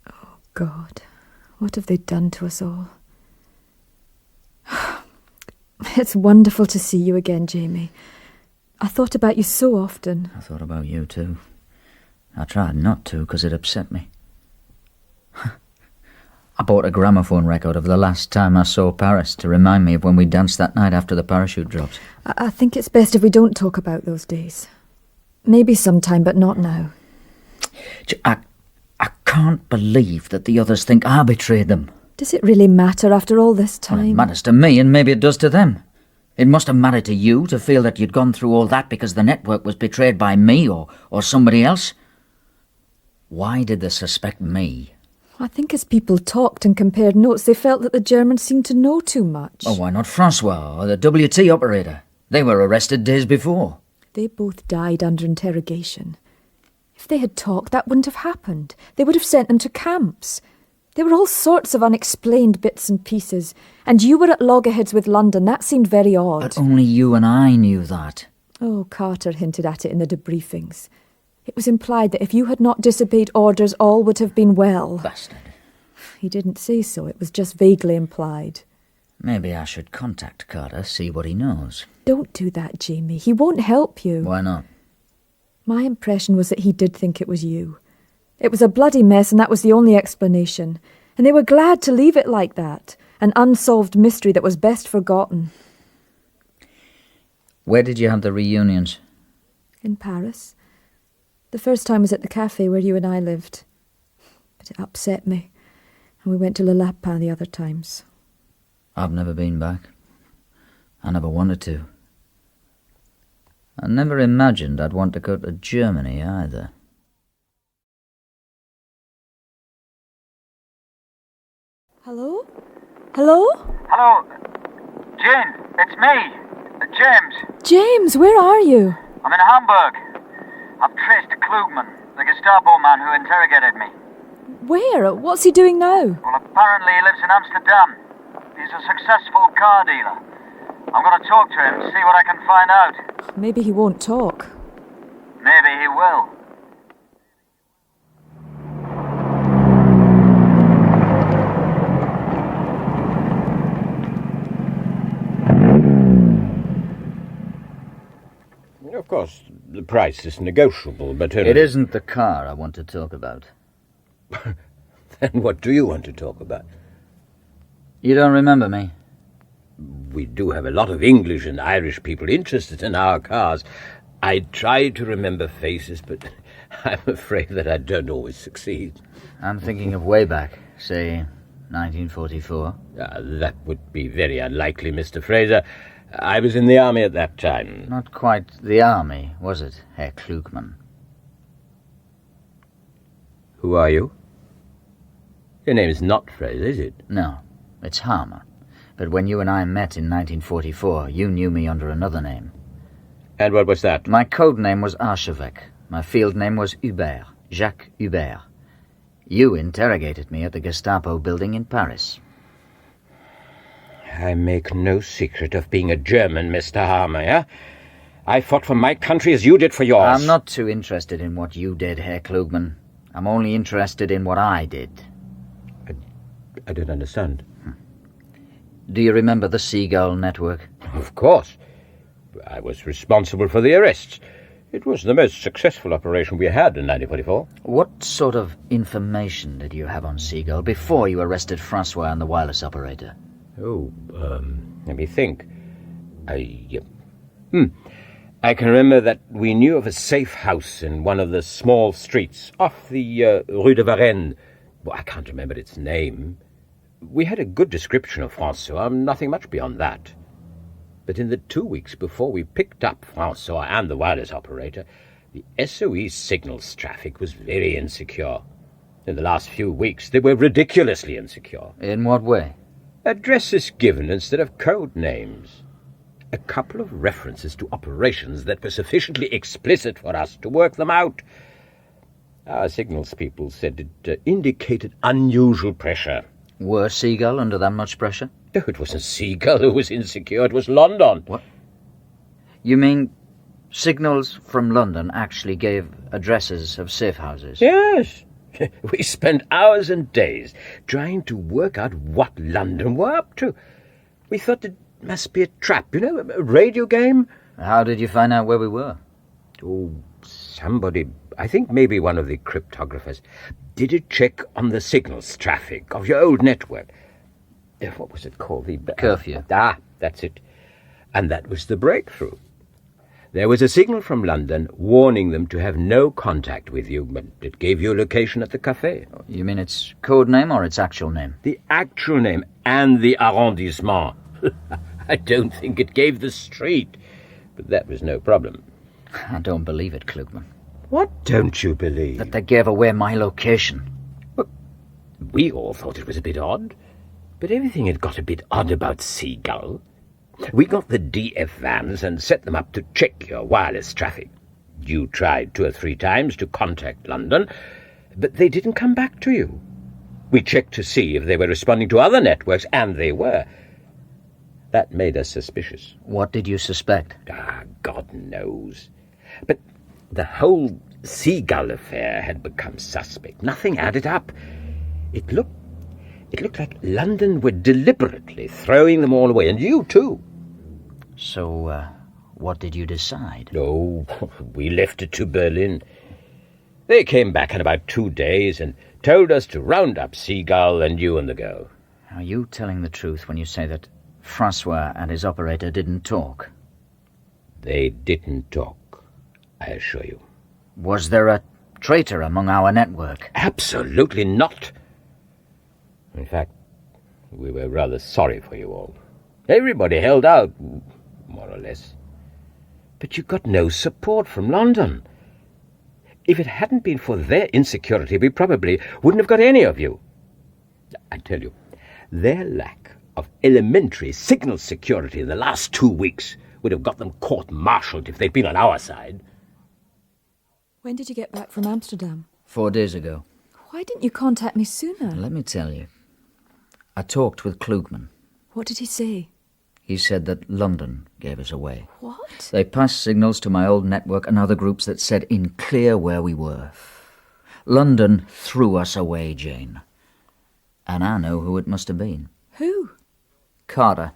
Oh, God. What have they done to us all? It's wonderful to see you again, Jamie. I thought about you so often. I thought about you too. I tried not to because it upset me. I bought a gramophone record of the last time I saw Paris to remind me of when we danced that night after the parachute drops. I think it's best if we don't talk about those days. Maybe sometime, but not now. I can't believe that the others think I betrayed them. Does it really matter after all this time? Well, it matters to me, and maybe it does to them. It must have mattered to you to feel that you'd gone through all that because the network was betrayed by me or somebody else. Why did they suspect me? I think as people talked and compared notes, they felt that the Germans seemed to know too much. Oh, why not Francois or the WT operator? They were arrested days before. They both died under interrogation. If they had talked, that wouldn't have happened. They would have sent them to camps. There were all sorts of unexplained bits and pieces. And you were at loggerheads with London. That seemed very odd. But only you and I knew that. Oh, Carter hinted at it in the debriefings. It was implied that if you had not disobeyed orders, all would have been well. Bastard. He didn't say so. It was just vaguely implied. Maybe I should contact Carter, see what he knows. Don't do that, Jamie. He won't help you. Why not? My impression was that he did think it was you. It was a bloody mess, and that was the only explanation. And they were glad to leave it like that. An unsolved mystery that was best forgotten. Where did you have the reunions? In Paris. The first time was at the cafe where you and I lived. But it upset me. And we went to Le Lapin the other times. I've never been back. I never wanted to. I never imagined I'd want to go to Germany either. Hello? Hello? Hello. Jane, it's me. James. James, where are you? I'm in Hamburg. I've traced Klugman, the Gestapo man who interrogated me. Where? What's he doing now? Well, apparently he lives in Amsterdam. He's a successful car dealer. I'm going to talk to him, see what I can find out. Maybe he won't talk. Maybe he will. Of course, the price is negotiable, but... It isn't the car I want to talk about. Then what do you want to talk about? You don't remember me? We do have a lot of English and Irish people interested in our cars. I try to remember faces, but I'm afraid that I don't always succeed. I'm thinking of way back, say 1944. That would be very unlikely, Mr. Fraser. I was in the army at that time. Not quite the army, was it, Herr Klugman? Who are you? Your name is not Fraser, is it? No, it's Harmer. But when you and I met in 1944, you knew me under another name. And what was that? My code name was Archevêque. My field name was Hubert, Jacques Hubert. You interrogated me at the Gestapo building in Paris. I make no secret of being a German, Mr. Harmer, eh? I fought for my country as you did for yours. I'm not too interested in what you did, Herr Klugman. I'm only interested in what I did. I don't understand. Do you remember the Seagull network? Of course. I was responsible for the arrests. It was the most successful operation we had in 1944. What sort of information did you have on Seagull before you arrested Francois and the wireless operator? Let me think. I can remember that we knew of a safe house in one of the small streets off the Rue de Varennes. Well, I can't remember its name. We had a good description of Francois, nothing much beyond that. But in the 2 weeks before we picked up Francois and the wireless operator, the SOE signals traffic was very insecure. In the last few weeks, they were ridiculously insecure. In what way? Addresses given instead of code names. A couple of references to operations that were sufficiently explicit for us to work them out. Our signals people said it indicated unusual pressure. Were Seagull under that much pressure? No, it wasn't Seagull who was insecure, it was London. What? You mean signals from London actually gave addresses of safe houses? Yes. We spent hours and days trying to work out what London were up to. We thought it must be a trap, a radio game. How did you find out where we were? Oh, somebody, I think maybe one of the cryptographers, did a check on the signals traffic of your old network. What was it called? The curfew. That's it. And that was the breakthrough. There was a signal from London warning them to have no contact with you, but it gave you a location at the cafe. You mean its code name or its actual name? The actual name and the arrondissement. I don't think it gave the street, but that was no problem. I don't believe it, Klugman. What don't you believe? That they gave away my location. Well, we all thought it was a bit odd, but everything had got a bit odd about Seagull. We got the DF vans and set them up to check your wireless traffic. You tried 2 or 3 times to contact London, but they didn't come back to you. We checked to see if they were responding to other networks, and they were. That made us suspicious. What did you suspect? God knows. But the whole Seagull affair had become suspect. Nothing added up. It looked like London were deliberately throwing them all away, and you too. So, what did you decide? Oh, we left it to Berlin. They came back in about 2 days and told us to round up Seagull and you and the girl. Are you telling the truth when you say that Francois and his operator didn't talk? They didn't talk, I assure you. Was there a traitor among our network? Absolutely not. In fact, we were rather sorry for you all. Everybody held out, more or less. But you got no support from London. If it hadn't been for their insecurity, we probably wouldn't have got any of you. I tell you, their lack of elementary signal security in the last 2 weeks would have got them court-martialed if they'd been on our side. When did you get back from Amsterdam? 4 days ago. Why didn't you contact me sooner? Let me tell you. I talked with Klugman. What did he say? He said that London gave us away. What? They passed signals to my old network and other groups that said in clear where we were. London threw us away, Jane. And I know who it must have been. Who? Carter.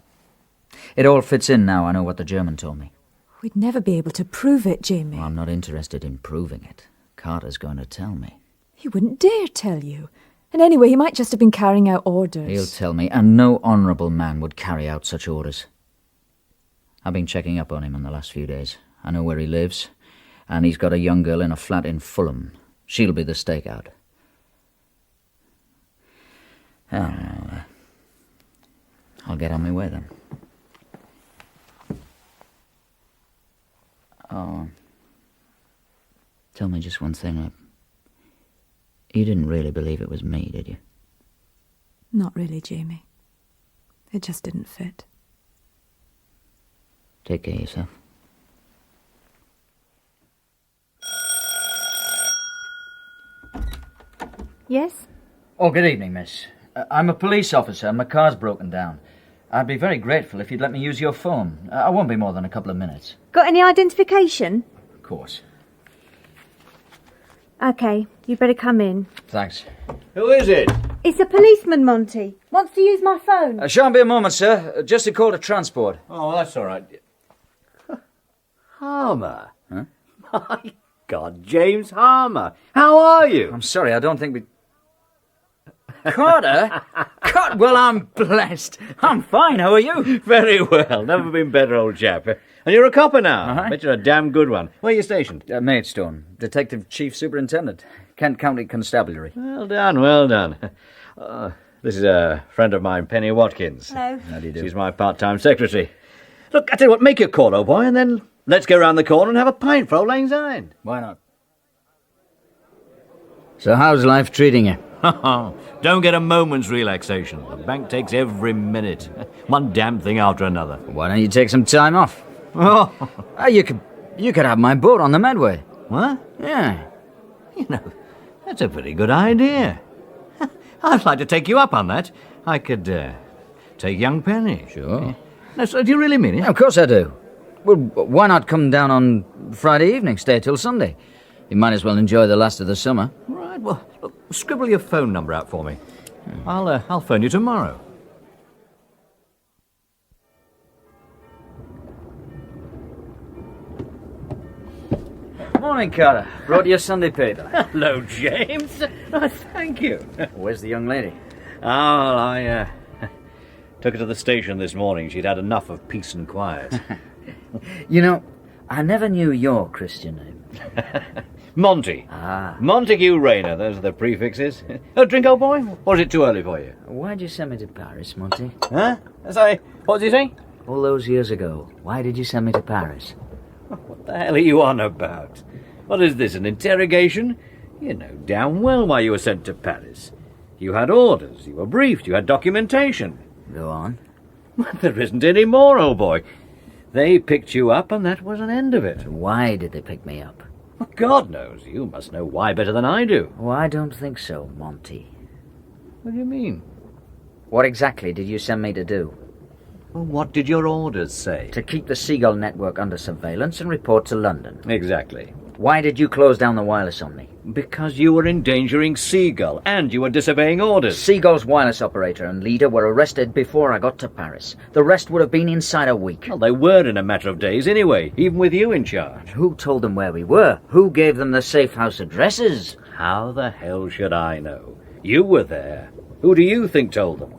It all fits in now. I know what the German told me. We'd never be able to prove it, Jamie. Well, I'm not interested in proving it. Carter's going to tell me. He wouldn't dare tell you. And anyway, he might just have been carrying out orders. He'll tell me, and no honourable man would carry out such orders. I've been checking up on him in the last few days. I know where he lives, and he's got a young girl in a flat in Fulham. She'll be the stakeout. I'll get on my way then. Oh, tell me just one thing. You didn't really believe it was me, did you? Not really, Jamie. It just didn't fit. Take care of yourself. Yes? Oh, good evening, miss. I'm a police officer and my car's broken down. I'd be very grateful if you'd let me use your phone. I won't be more than a couple of minutes. Got any identification? Of course. Okay, you better come in. Thanks. Who is it? It's a policeman, Monty. Wants to use my phone. Shan't be a moment, sir. Just a call to transport. Oh, well, that's all right. Harmer? Huh? My God, James Harmer. How are you? I'm sorry, I don't think we... Carter? God, well, I'm blessed. I'm fine, how are you? Very well. Never been better, old chap. And you're a copper now. Uh-huh. Bet you're a damn good one. Where are you stationed? Maidstone. Detective Chief Superintendent. Kent County Constabulary. Well done, well done. This is a friend of mine, Penny Watkins. Hello. How do you do? She's my part-time secretary. Look, I tell you what, make your call, old boy, and then let's go round the corner and have a pint for Old Lang Syne. Why not? So how's life treating you? Don't get a moment's relaxation. The bank takes every minute. One damn thing after another. Why don't you take some time off? Oh, You could have my boat on the Medway. what? Yeah. You know, that's a pretty good idea. I'd like to take you up on that. I could take young Penny. Sure. No, so do you really mean it? Yeah, of course I do. Well, why not come down on Friday evening, stay till Sunday? You might as well enjoy the last of the summer. Right, well, look, scribble your phone number out for me. I'll phone you tomorrow. Morning, Carter. Brought you your Sunday paper. Hello, James. Oh, thank you. Where's the young lady? Oh, I took her to the station this morning. She'd had enough of peace and quiet. You know, I never knew your Christian name. Monty. Ah. Montague Rayner, those are the prefixes. Oh, drink, old boy? Or is it too early for you? Why'd you send me to Paris, Monty? Huh? Sorry, what did you say? All those years ago, why did you send me to Paris? What the hell are you on about? What is this, an interrogation? You know damn well why you were sent to Paris. You had orders, you were briefed, you had documentation. Go on. There isn't any more, old boy. They picked you up and that was an end of it. Why did they pick me up? Well, God knows. You must know why better than I do. Oh, I don't think so, Monty. What do you mean? What exactly did you send me to do? Well, what did your orders say? To keep the Seagull network under surveillance and report to London. Exactly. Why did you close down the wireless on me? Because you were endangering Seagull, and you were disobeying orders. Seagull's wireless operator and leader were arrested before I got to Paris. The rest would have been inside a week. Well, they were in a matter of days anyway, even with you in charge. Who told them where we were? Who gave them the safe house addresses? How the hell should I know? You were there. Who do you think told them?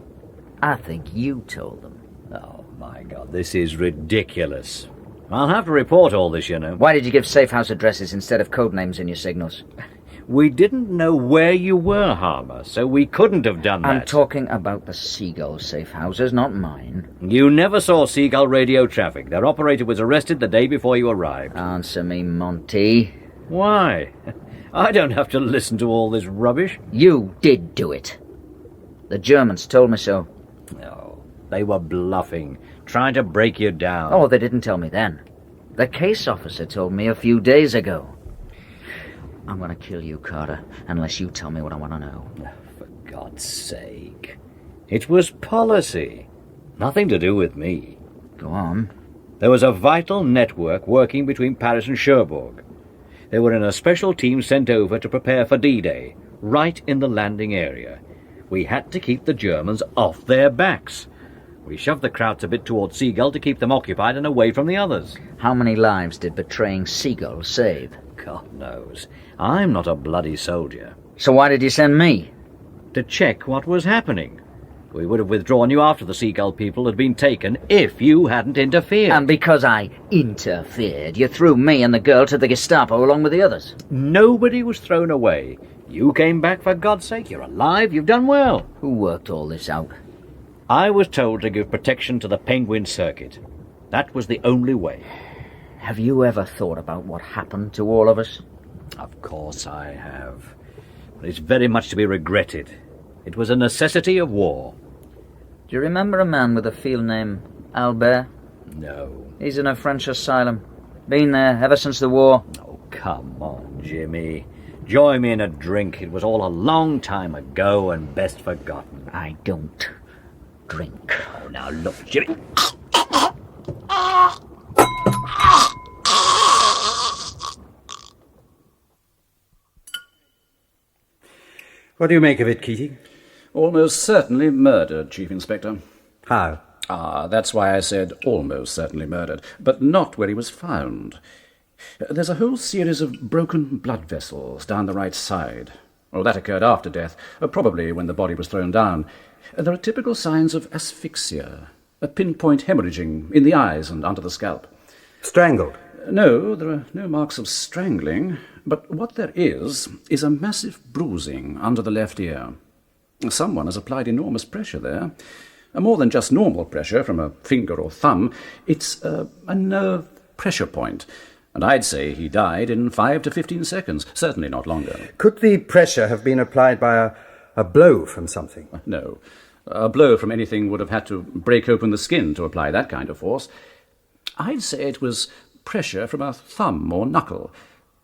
I think you told them. Oh, my God, this is ridiculous. I'll have to report all this, you know. Why did you give safe house addresses instead of code names in your signals? We didn't know where you were, Harmer, so we couldn't have done that. I'm talking about the Seagull safe houses, not mine. You never saw Seagull radio traffic. Their operator was arrested the day before you arrived. Answer me, Monty. Why? I don't have to listen to all this rubbish. You did do it. The Germans told me so. No, they were bluffing, trying to break you down. Oh, they didn't tell me then. The case officer told me a few days ago. I'm going to kill you, Carter, unless you tell me what I want to know. For God's sake. It was policy. Nothing to do with me. Go on. There was a vital network working between Paris and Cherbourg. They were in a special team sent over to prepare for D-Day, right in the landing area. We had to keep the Germans off their backs. We shoved the Krauts a bit towards Seagull to keep them occupied and away from the others. How many lives did betraying Seagull save? God knows. I'm not a bloody soldier. So why did you send me? To check what was happening. We would have withdrawn you after the Seagull people had been taken if you hadn't interfered. And because I interfered, you threw me and the girl to the Gestapo along with the others. Nobody was thrown away. You came back, for God's sake. You're alive. You've done well. Who worked all this out? I was told to give protection to the Penguin Circuit. That was the only way. Have you ever thought about what happened to all of us? Of course I have. But it's very much to be regretted. It was a necessity of war. Do you remember a man with a field name, Allbeury? No. He's in a French asylum. Been there ever since the war. Oh, come on, Jimmy. Join me in a drink. It was all a long time ago and best forgotten. I don't drink. Oh, now look, Jimmy. What do you make of it, Keating? Almost certainly murdered, Chief Inspector. How? That's why I said almost certainly murdered, but not where he was found. There's a whole series of broken blood vessels down the right side. Well, that occurred after death, probably when the body was thrown down. There are typical signs of asphyxia, a pinpoint hemorrhaging in the eyes and under the scalp. Strangled? No, there are no marks of strangling, but what there is a massive bruising under the left ear. Someone has applied enormous pressure there. More than just normal pressure from a finger or thumb. It's a nerve pressure point. And I'd say he died in 5 to 15 seconds, certainly not longer. Could the pressure have been applied by a blow from something? No. A blow from anything would have had to break open the skin to apply that kind of force. I'd say it was pressure from a thumb or knuckle,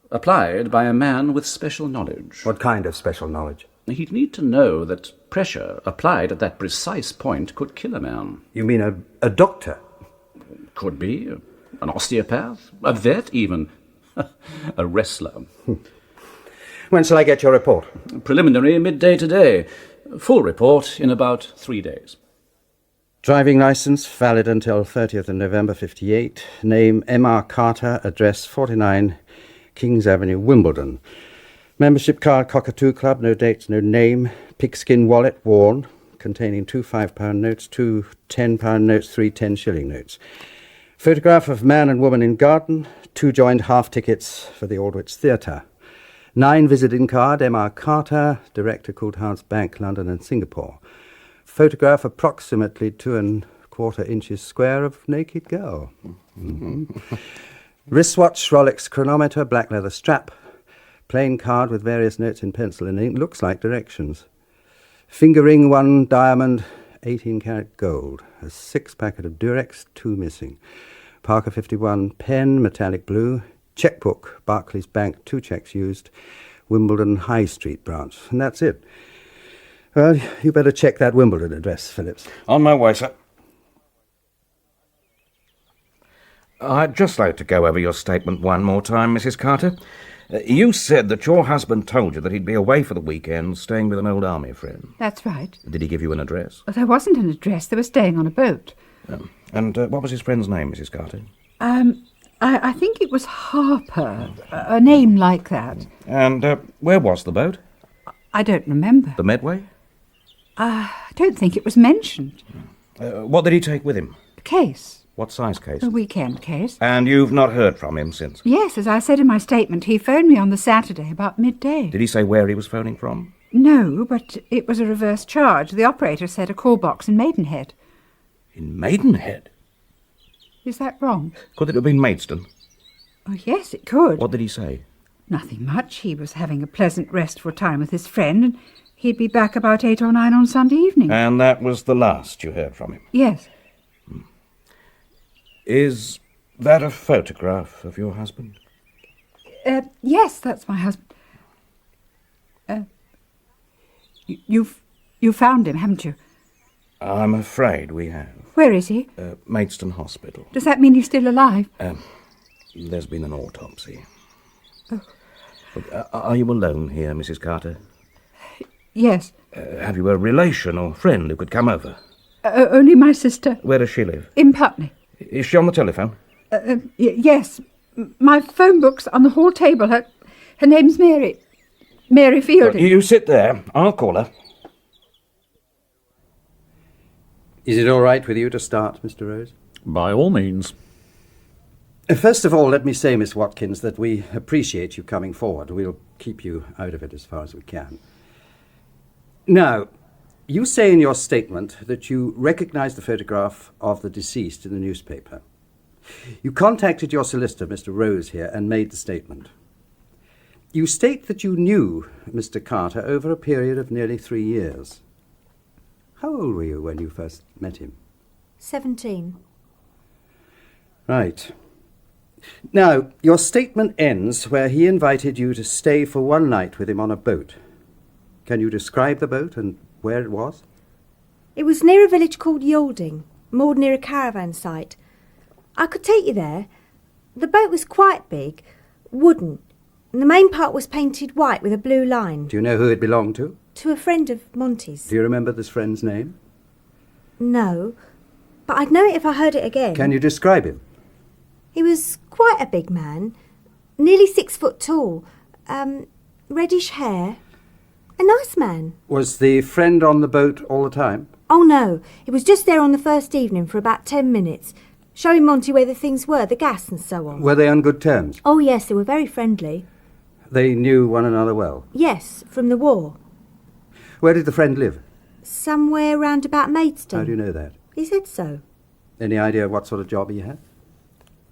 applied by a man with special knowledge. What kind of special knowledge? He'd need to know that pressure applied at that precise point could kill a man. You mean a doctor? Could be. An osteopath, a vet even, a wrestler. When shall I get your report? Preliminary midday today. Full report in about 3 days. Driving licence valid until 30th of November 58. Name M.R. Carter. Address 49 Kings Avenue, Wimbledon. Membership card Cockatoo Club. No dates, no name. Pigskin wallet worn, containing 2 £5 notes, 2 £10 notes, 3 10-shilling notes. Photograph of man and woman in garden, 2 joined half tickets for the Aldwych Theatre. 9 visiting card, M.R. Carter, director Coulthard's Bank, London and Singapore. Photograph approximately 2¼ inches square of naked girl. Wristwatch, Rolex chronometer, black leather strap. Plain card with various notes in pencil and ink, looks like directions. Finger ring, 1 diamond, 18-karat gold. A 6 packet of Durex, 2 missing. Parker 51 pen, metallic blue. Checkbook, Barclays Bank, 2 cheques used. Wimbledon High Street branch. And that's it. Well, you better check that Wimbledon address, Phillips. On my way, sir. I'd just like to go over your statement one more time, Mrs. Carter. You said that your husband told you that he'd be away for the weekend, staying with an old army friend. That's right. Did he give you an address? There wasn't an address. They were staying on a boat. And what was his friend's name, Mrs. Carter? I think it was Harper, a name like that. And where was the boat? I don't remember. The Medway? I don't think it was mentioned. What did he take with him? A case. What size case? A weekend case. And you've not heard from him since? Yes, as I said in my statement, he phoned me on the Saturday about midday. Did he say where he was phoning from? No, but it was a reverse charge. The operator said a call box in Maidenhead. In Maidenhead? Is that wrong? Could it have been Maidstone? Oh, yes, it could. What did he say? Nothing much. He was having a pleasant restful time with his friend, and he'd be back about 8 or 9 on Sunday evening. And that was the last you heard from him? Yes. Is that a photograph of your husband? Yes, that's my husband. You found him, haven't you? I'm afraid we have. Where is he? Maidstone Hospital. Does that mean he's still alive? There's been an autopsy. Oh. Look, are you alone here, Mrs. Carter? Yes. Have you a relation or friend who could come over? Only my sister. Where does she live? In Putney. Is she on the telephone? Yes. My phone book's on the hall table. Her name's Mary. Mary Fielding. You sit there. I'll call her. Is it all right with you to start, Mr. Rose? By all means. First of all, let me say, Miss Watkins, that we appreciate you coming forward. We'll keep you out of it as far as we can. Now, you say in your statement that you recognized the photograph of the deceased in the newspaper. You contacted your solicitor, Mr. Rose, here, and made the statement. You state that you knew Mr. Carter over a period of nearly 3 years. How old were you when you first met him? 17. Right. Now, your statement ends where he invited you to stay for one night with him on a boat. Can you describe the boat and where it was? It was near a village called Yalding, moored near a caravan site. I could take you there. The boat was quite big, wooden, and the main part was painted white with a blue line. Do you know who it belonged to? To a friend of Monty's. Do you remember this friend's name? No, but I'd know it if I heard it again. Can you describe him? He was quite a big man, nearly 6 foot tall, reddish hair. A nice man. Was the friend on the boat all the time? Oh no, he was just there on the first evening for about 10 minutes, showing Monty where the things were, the gas and so on. Were they on good terms? Oh yes, they were very friendly. They knew one another well? Yes, from the war. Where did the friend live? Somewhere round about Maidstone. How do you know that? He said so. Any idea what sort of job he had?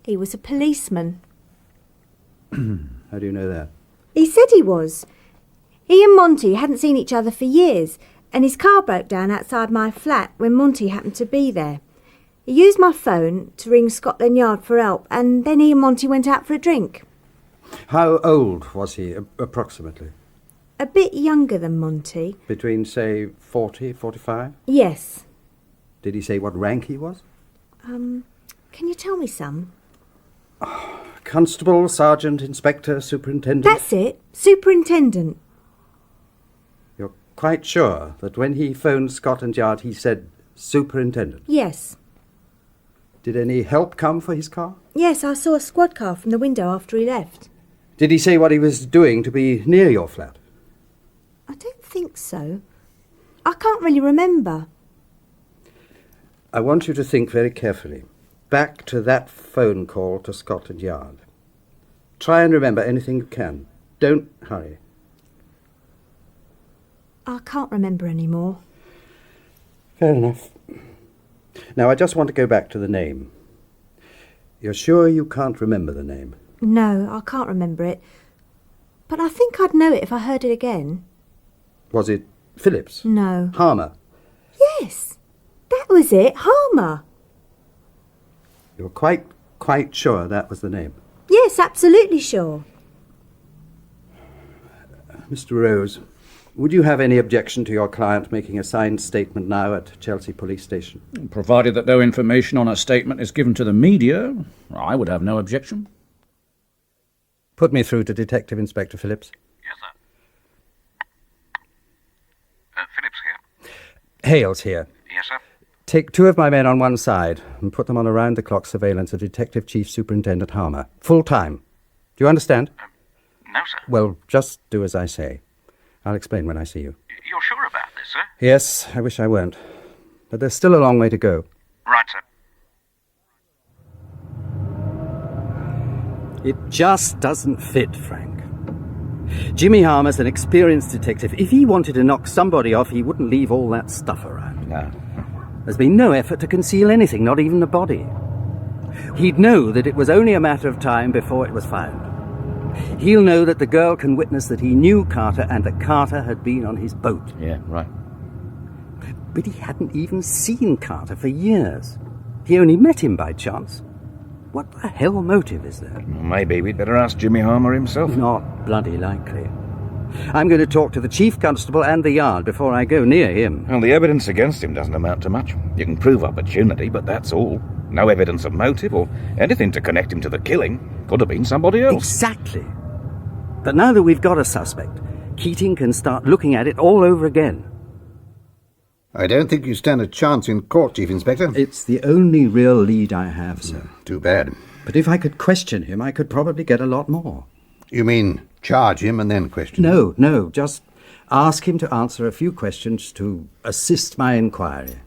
He was a policeman. How do you know that? He said he was. He and Monty hadn't seen each other for years, and his car broke down outside my flat when Monty happened to be there. He used my phone to ring Scotland Yard for help, and then he and Monty went out for a drink. How old was he, approximately? A bit younger than Monty. Between, say, 40, 45? Yes. Did he say what rank he was? Can you tell me some? Constable, sergeant, inspector, superintendent? That's it. Superintendent. You're quite sure that when he phoned Scotland Yard he said superintendent? Yes. Did any help come for his car? Yes, I saw a squad car from the window after he left. Did he say what he was doing to be near your flat? I don't think so. I can't really remember. I want you to think very carefully. Back to that phone call to Scotland Yard. Try and remember anything you can. Don't hurry. I can't remember any more. Fair enough. Now, I just want to go back to the name. You're sure you can't remember the name? No, I can't remember it. But I think I'd know it if I heard it again. Was it Phillips? No. Harmer? Yes, that was it, Harmer. You're quite sure that was the name? Yes, absolutely sure. Mr. Rose, would you have any objection to your client making a signed statement now at Chelsea Police Station? Provided that no information on a statement is given to the media, I would have no objection. Put me through to Detective Inspector Phillips. Yes, sir. Phillips here. Hales here. Yes, sir. Take 2 of my men on one side and put them on around-the-clock surveillance of Detective Chief Superintendent Harmer. Full time. Do you understand? No, sir. Well, just do as I say. I'll explain when I see you. You're sure about this, sir? Yes, I wish I weren't. But there's still a long way to go. Right, sir. It just doesn't fit, Frank. Jimmy Harmer's an experienced detective. If he wanted to knock somebody off, he wouldn't leave all that stuff around. No. There's been no effort to conceal anything, not even the body. He'd know that it was only a matter of time before it was found. He'll know that the girl can witness that he knew Carter and that Carter had been on his boat. Yeah, right. But he hadn't even seen Carter for years. He only met him by chance. What the hell motive is there? Maybe we'd better ask Jimmy Harmer himself. Not bloody likely. I'm going to talk to the Chief Constable and the Yard before I go near him. Well, the evidence against him doesn't amount to much. You can prove opportunity, but that's all. No evidence of motive or anything to connect him to the killing. Could have been somebody else. Exactly. But now that we've got a suspect, Keating can start looking at it all over again. I don't think you stand a chance in court, Chief Inspector. It's the only real lead I have, sir. Too bad. But if I could question him, I could probably get a lot more. You mean charge him and then question him? No, just ask him to answer a few questions to assist my inquiry.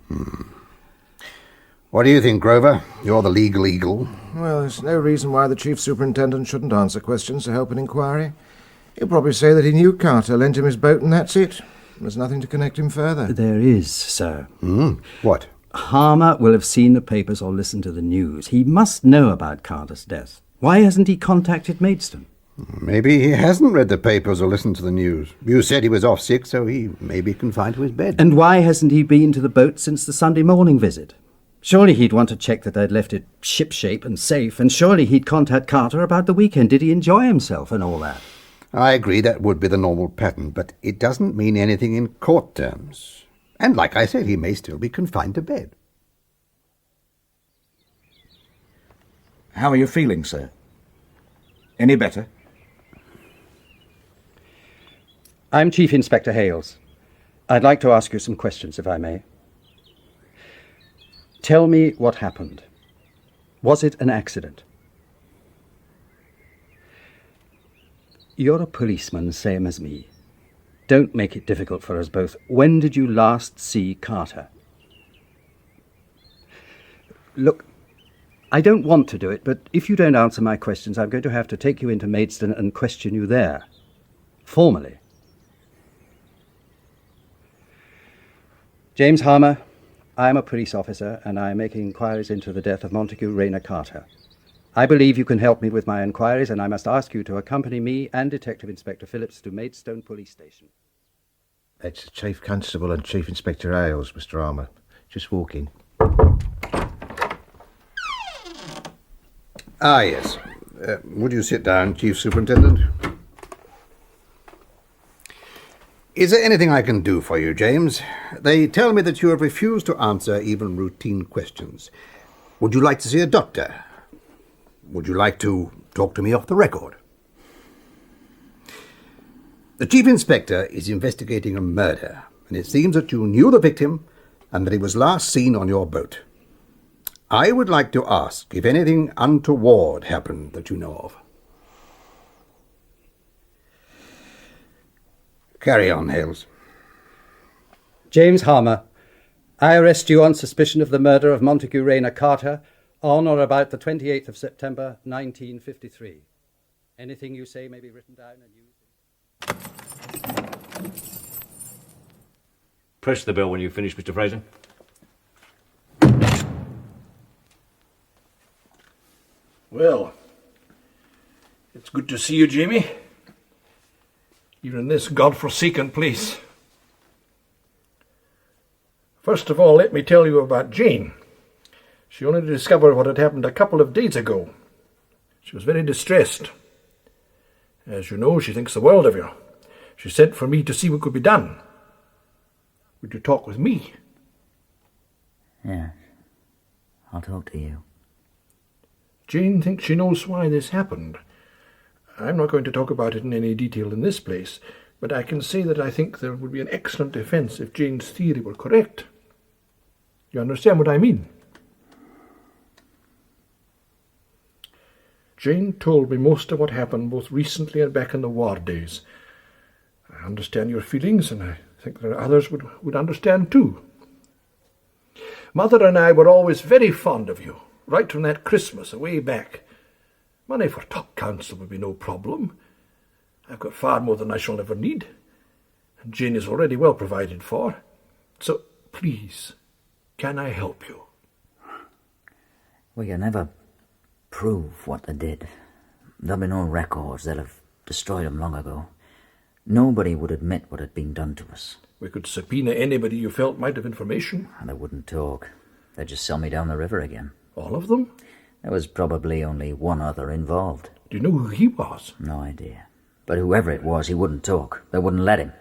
What do you think, Grover? You're the legal eagle. Well, there's no reason why the Chief Superintendent shouldn't answer questions to help an inquiry. He'll probably say that he knew Carter, lent him his boat, and that's it. There's nothing to connect him further. There is, sir. What? Harmer will have seen the papers or listened to the news. He must know about Carter's death. Why hasn't he contacted Maidstone? Maybe he hasn't read the papers or listened to the news. You said he was off sick, so he may be confined to his bed. And why hasn't he been to the boat since the Sunday morning visit? Surely he'd want to check that they'd left it shipshape and safe, and surely he'd contact Carter about the weekend. Did he enjoy himself and all that? I agree that would be the normal pattern, but it doesn't mean anything in court terms. And like I said, he may still be confined to bed. How are you feeling, sir? Any better? I'm Chief Inspector Hales. I'd like to ask you some questions, if I may. Tell me what happened. Was it an accident? You're a policeman, same as me. Don't make it difficult for us both. When did you last see Carter? Look, I don't want to do it, but if you don't answer my questions, I'm going to have to take you into Maidstone and question you there. Formally. James Harmer, I am a police officer, and I am making inquiries into the death of Montague Rayner Carter. I believe you can help me with my inquiries, and I must ask you to accompany me and Detective Inspector Phillips to Maidstone Police Station. It's Chief Constable and Chief Inspector Ailes, Mr. Armour. Just walk in. Ah, yes. Would you sit down, Chief Superintendent? Is there anything I can do for you, James? They tell me that you have refused to answer even routine questions. Would you like to see a doctor? Would you like to talk to me off the record? The Chief Inspector is investigating a murder, and it seems that you knew the victim and that he was last seen on your boat. I would like to ask if anything untoward happened that you know of. Carry on, Hales. James Harmer, I arrest you on suspicion of the murder of Montague Rayner Carter on or about the 28th of September, 1953. Anything you say may be written down and used. Press the bell when you've finished, Mr. Fraser. Well, it's good to see you, Jamie. You're in this God-forsaken place. First of all, let me tell you about Jane. She only discovered what had happened a couple of days ago. She was very distressed. As you know, she thinks the world of you. She sent for me to see what could be done. Would you talk with me? Yes, I'll talk to you. Jane thinks she knows why this happened. I'm not going to talk about it in any detail in this place, but I can say that I think there would be an excellent defence if Jane's theory were correct. You understand what I mean? Jane told me most of what happened both recently and back in the war days. I understand your feelings, and I think there are others would understand too. Mother and I were always very fond of you, right from that Christmas away back. Money for top counsel would be no problem. I've got far more than I shall ever need, and Jane is already well provided for. So, please, can I help you? Well, you never prove what they did. There'll be no records. They'll have destroyed them long ago. Nobody would admit what had been done to us. We could subpoena anybody you felt might have information. And they wouldn't talk. They'd just sell me down the river again. All of them? There was probably only one other involved. Do you know who he was? No idea. But whoever it was, he wouldn't talk. They wouldn't let him.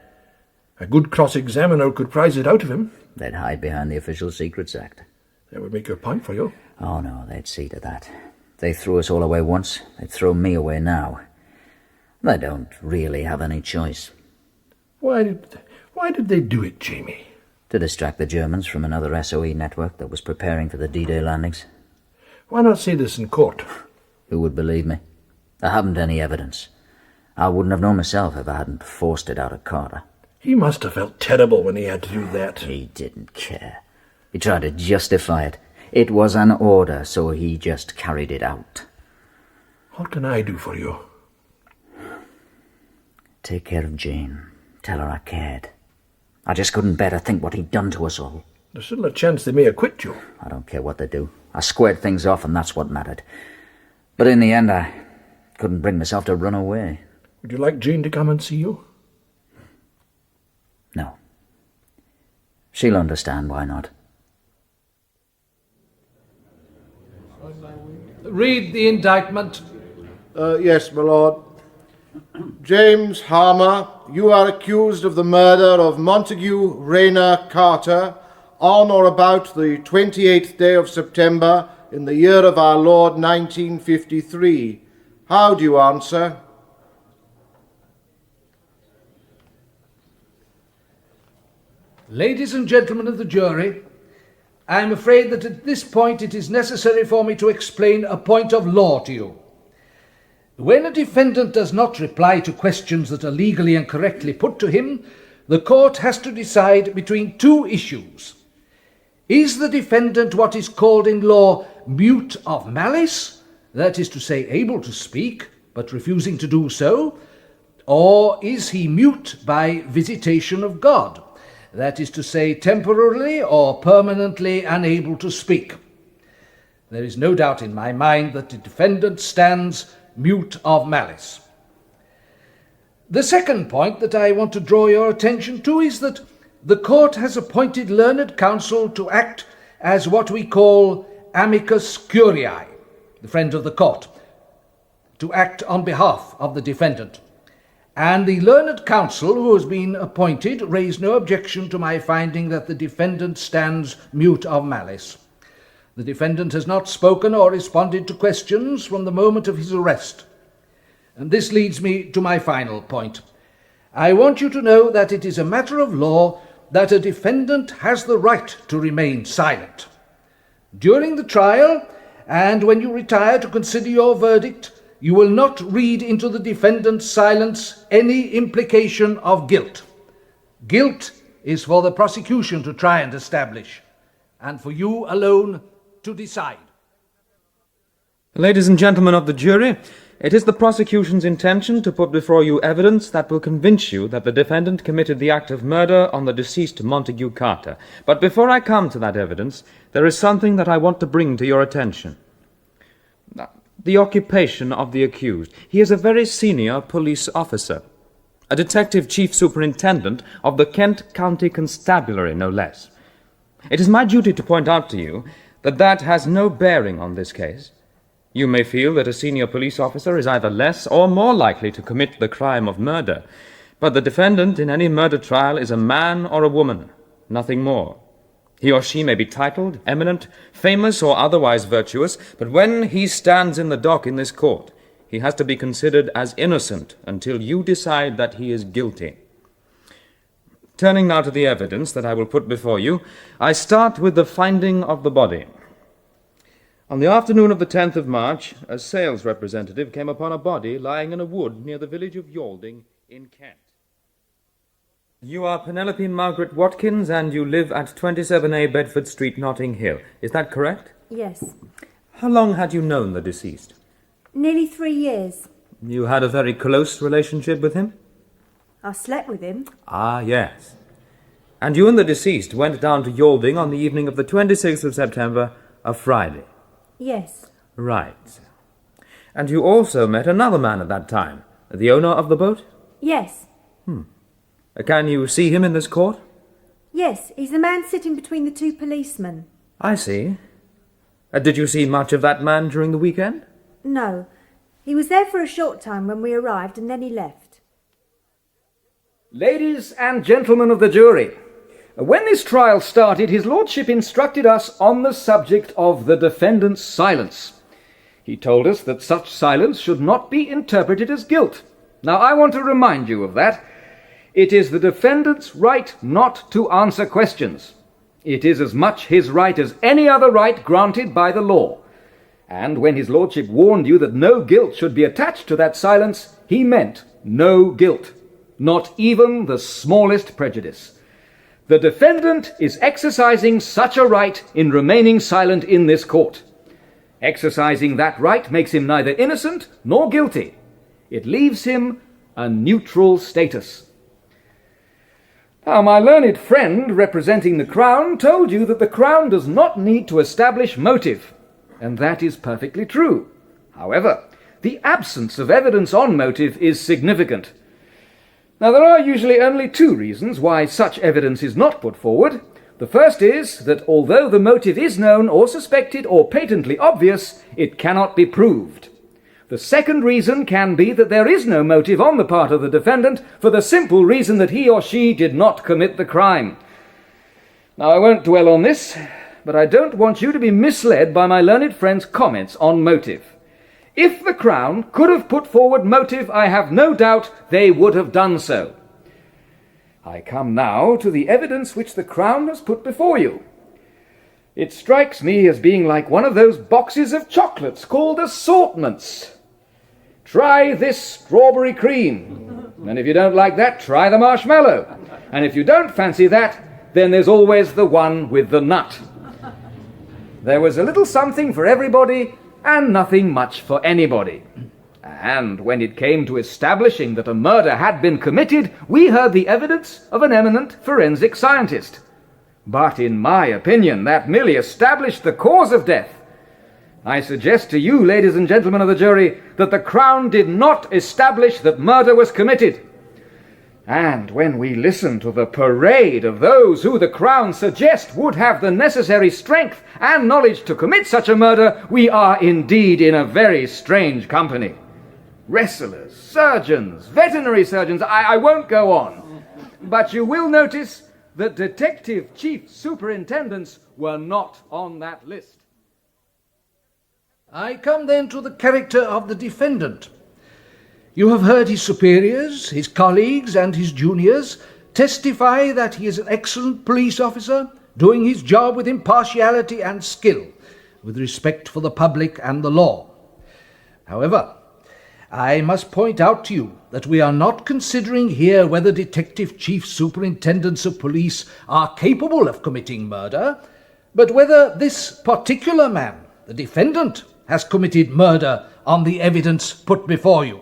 A good cross-examiner could prize it out of him. They'd hide behind the Official Secrets Act. That would make your point for you. Oh, no, they'd see to that. They threw us all away once. They'd throw me away now. They don't really have any choice. Why did they do it, Jamie? To distract the Germans from another SOE network that was preparing for the D-Day landings. Why not say this in court? Who would believe me? I haven't any evidence. I wouldn't have known myself if I hadn't forced it out of Carter. He must have felt terrible when he had to do that. He didn't care. He tried to justify it. It was an order, so he just carried it out. What can I do for you? Take care of Jane. Tell her I cared. I just couldn't bear to think what he'd done to us all. There's still a chance they may acquit you. I don't care what they do. I squared things off, and that's what mattered. But in the end, I couldn't bring myself to run away. Would you like Jane to come and see you? No. She'll understand why not. Read the indictment. Yes, my lord. James Harmer, you are accused of the murder of Montague Rayner Carter on or about the 28th day of September in the year of our Lord 1953. How do you answer? Ladies and gentlemen of the jury, I am afraid that at this point it is necessary for me to explain a point of law to you. When a defendant does not reply to questions that are legally and correctly put to him, the court has to decide between two issues. Is the defendant what is called in law mute of malice, that is to say, able to speak, but refusing to do so, or is he mute by visitation of God, that is to say, temporarily or permanently unable to speak? There is no doubt in my mind that the defendant stands mute of malice. The second point that I want to draw your attention to is that the court has appointed learned counsel to act as what we call amicus curiae, the friend of the court, to act on behalf of the defendant. And the learned counsel who has been appointed raised no objection to my finding that the defendant stands mute of malice. The defendant has not spoken or responded to questions from the moment of his arrest. And this leads me to my final point. I want you to know that it is a matter of law that a defendant has the right to remain silent. During the trial, and when you retire to consider your verdict, you will not read into the defendant's silence any implication of guilt. Guilt is for the prosecution to try and establish, and for you alone to decide. Ladies and gentlemen of the jury, it is the prosecution's intention to put before you evidence that will convince you that the defendant committed the act of murder on the deceased Montague Carter. But before I come to that evidence, there is something that I want to bring to your attention. The occupation of the accused. He is a very senior police officer, a detective chief superintendent of the Kent County Constabulary, no less. It is my duty to point out to you that that has no bearing on this case. You may feel that a senior police officer is either less or more likely to commit the crime of murder, but the defendant in any murder trial is a man or a woman, nothing more. He or she may be titled, eminent, famous, or otherwise virtuous, but when he stands in the dock in this court, he has to be considered as innocent until you decide that he is guilty. Turning now to the evidence that I will put before you, I start with the finding of the body. On the afternoon of the 10th of March, a sales representative came upon a body lying in a wood near the village of Yalding in Kent. You are Penelope Margaret Watkins, and you live at 27A Bedford Street, Notting Hill. Is that correct? Yes. How long had you known the deceased? Nearly 3 years. You had a very close relationship with him? I slept with him. Ah, yes. And you and the deceased went down to Yalding on the evening of the 26th of September, a Friday? Yes. Right. And you also met another man at that time, the owner of the boat? Yes. Can you see him in this court? Yes, he's the man sitting between the two policemen. I see. Did you see much of that man during the weekend? No. He was there for a short time when we arrived, and then he left. Ladies and gentlemen of the jury, when this trial started, His Lordship instructed us on the subject of the defendant's silence. He told us that such silence should not be interpreted as guilt. Now, I want to remind you of that. It is the defendant's right not to answer questions. It is as much his right as any other right granted by the law. And when His Lordship warned you that no guilt should be attached to that silence, he meant no guilt, not even the smallest prejudice. The defendant is exercising such a right in remaining silent in this court. Exercising that right makes him neither innocent nor guilty. It leaves him a neutral status. Now, my learned friend representing the Crown told you that the Crown does not need to establish motive, and that is perfectly true. However, the absence of evidence on motive is significant. Now, there are usually only two reasons why such evidence is not put forward. The first is that although the motive is known or suspected or patently obvious, it cannot be proved. The second reason can be that there is no motive on the part of the defendant for the simple reason that he or she did not commit the crime. Now, I won't dwell on this, but I don't want you to be misled by my learned friend's comments on motive. If the Crown could have put forward motive, I have no doubt they would have done so. I come now to the evidence which the Crown has put before you. It strikes me as being like one of those boxes of chocolates called assortments. Try this strawberry cream, and if you don't like that, try the marshmallow. And if you don't fancy that, then there's always the one with the nut. There was a little something for everybody and nothing much for anybody. And when it came to establishing that a murder had been committed, we heard the evidence of an eminent forensic scientist. But in my opinion, that merely established the cause of death. I suggest to you, ladies and gentlemen of the jury, that the Crown did not establish that murder was committed. And when we listen to the parade of those who the Crown suggest would have the necessary strength and knowledge to commit such a murder, we are indeed in a very strange company. Wrestlers, surgeons, veterinary surgeons, I won't go on. But you will notice that detective chief superintendents were not on that list. I come then to the character of the defendant. You have heard his superiors, his colleagues and his juniors testify that he is an excellent police officer, doing his job with impartiality and skill, with respect for the public and the law. However, I must point out to you that we are not considering here whether detective chief superintendents of police are capable of committing murder, but whether this particular man, the defendant, has committed murder on the evidence put before you.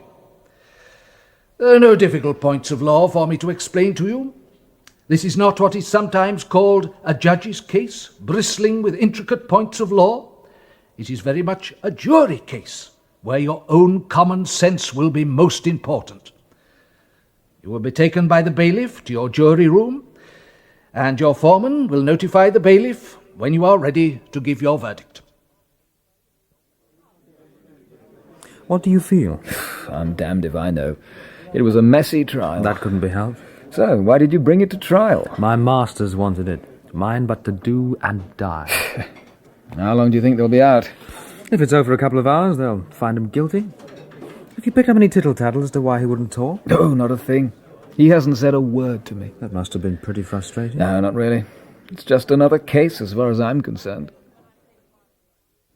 There are no difficult points of law for me to explain to you. This is not what is sometimes called a judge's case, bristling with intricate points of law. It is very much a jury case, where your own common sense will be most important. You will be taken by the bailiff to your jury room, and your foreman will notify the bailiff when you are ready to give your verdict. What do you feel? I'm damned if I know. It was a messy trial. That couldn't be helped. So, why did you bring it to trial? My masters wanted it. Mine but to do and die. How long do you think they'll be out? If it's over a couple of hours, they'll find him guilty. Have you picked up any tittle-tattle as to why he wouldn't talk? No, not a thing. He hasn't said a word to me. That must have been pretty frustrating. No, not really. It's just another case as far as I'm concerned.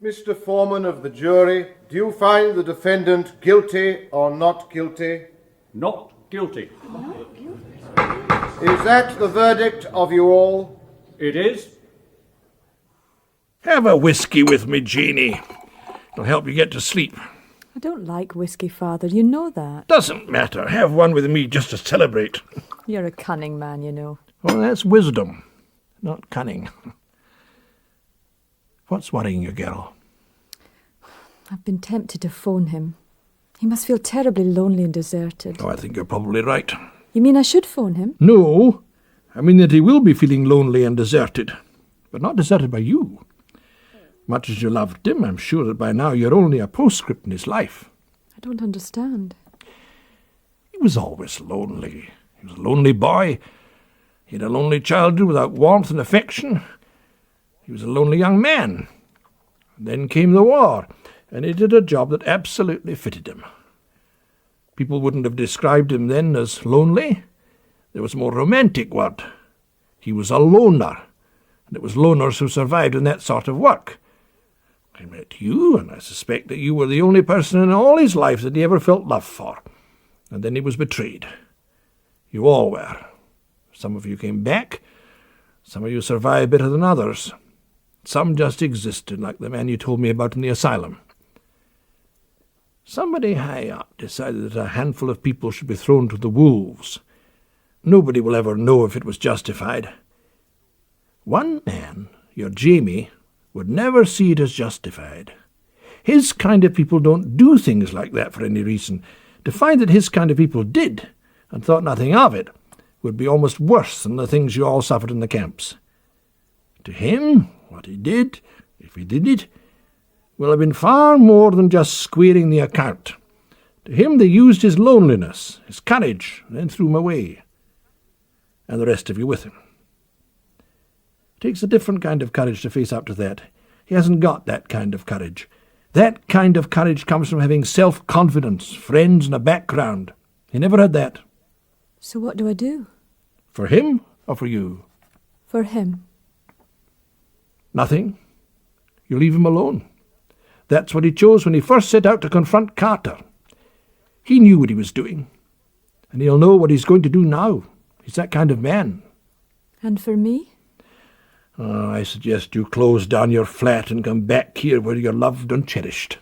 Mr. Foreman of the jury, do you find the defendant guilty or not guilty? Not guilty. Is that the verdict of you all? It is. Have a whiskey with me, Jeanie. It'll help you get to sleep. I don't like whiskey, Father. You know that. Doesn't matter. Have one with me just to celebrate. You're a cunning man, you know. Well, that's wisdom, not cunning. What's worrying you, girl? I've been tempted to phone him. He must feel terribly lonely and deserted. Oh, I think you're probably right. You mean I should phone him? No, I mean that he will be feeling lonely and deserted, but not deserted by you. Much as you loved him, I'm sure that by now you're only a postscript in his life. I don't understand. He was always lonely. He was a lonely boy. He had a lonely childhood without warmth and affection. He was a lonely young man. And then came the war, and he did a job that absolutely fitted him. People wouldn't have described him then as lonely. There was a more romantic word. He was a loner, and it was loners who survived in that sort of work. I met you, and I suspect that you were the only person in all his life that he ever felt love for. And then he was betrayed. You all were. Some of you came back. Some of you survived better than others. Some just existed, like the man you told me about in the asylum. Somebody high up decided that a handful of people should be thrown to the wolves. Nobody will ever know if it was justified. One man, your Jamie, would never see it as justified. His kind of people don't do things like that for any reason. To find that his kind of people did, and thought nothing of it, would be almost worse than the things you all suffered in the camps. To him, what he did, if he did it, will have been far more than just squaring the account. To him they used his loneliness, his courage, and then threw him away. And the rest of you with him. It takes a different kind of courage to face up to that. He hasn't got that kind of courage. That kind of courage comes from having self-confidence, friends, and a background. He never had that. So what do I do? For him or for you? For him. Nothing. You leave him alone. That's what he chose when he first set out to confront Carter. He knew what he was doing, and he'll know what he's going to do now. He's that kind of man. And for me? I suggest you close down your flat and come back here where you're loved and cherished.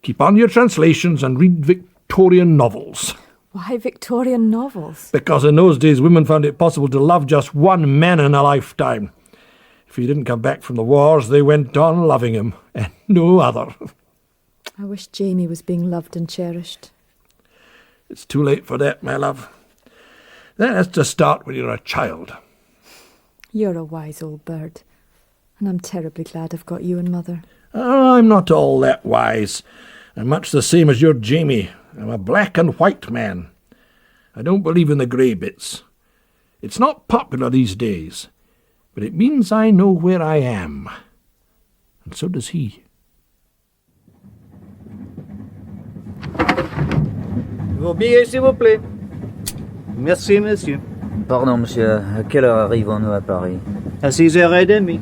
Keep on your translations and read Victorian novels. Why Victorian novels? Because in those days women found it possible to love just one man in a lifetime. If he didn't come back from the wars, they went on loving him, and no other. I wish Jamie was being loved and cherished. It's too late for that, my love. That has to start when you're a child. You're a wise old bird, and I'm terribly glad I've got you and Mother. I'm not all that wise. I'm much the same as your Jamie. I'm a black and white man. I don't believe in the grey bits. It's not popular these days, but it means I know where I am. And so does he. Vos billets, s'il vous plaît. Merci, monsieur. Pardon, monsieur. À quelle heure arrivons-nous à Paris? À 6h30.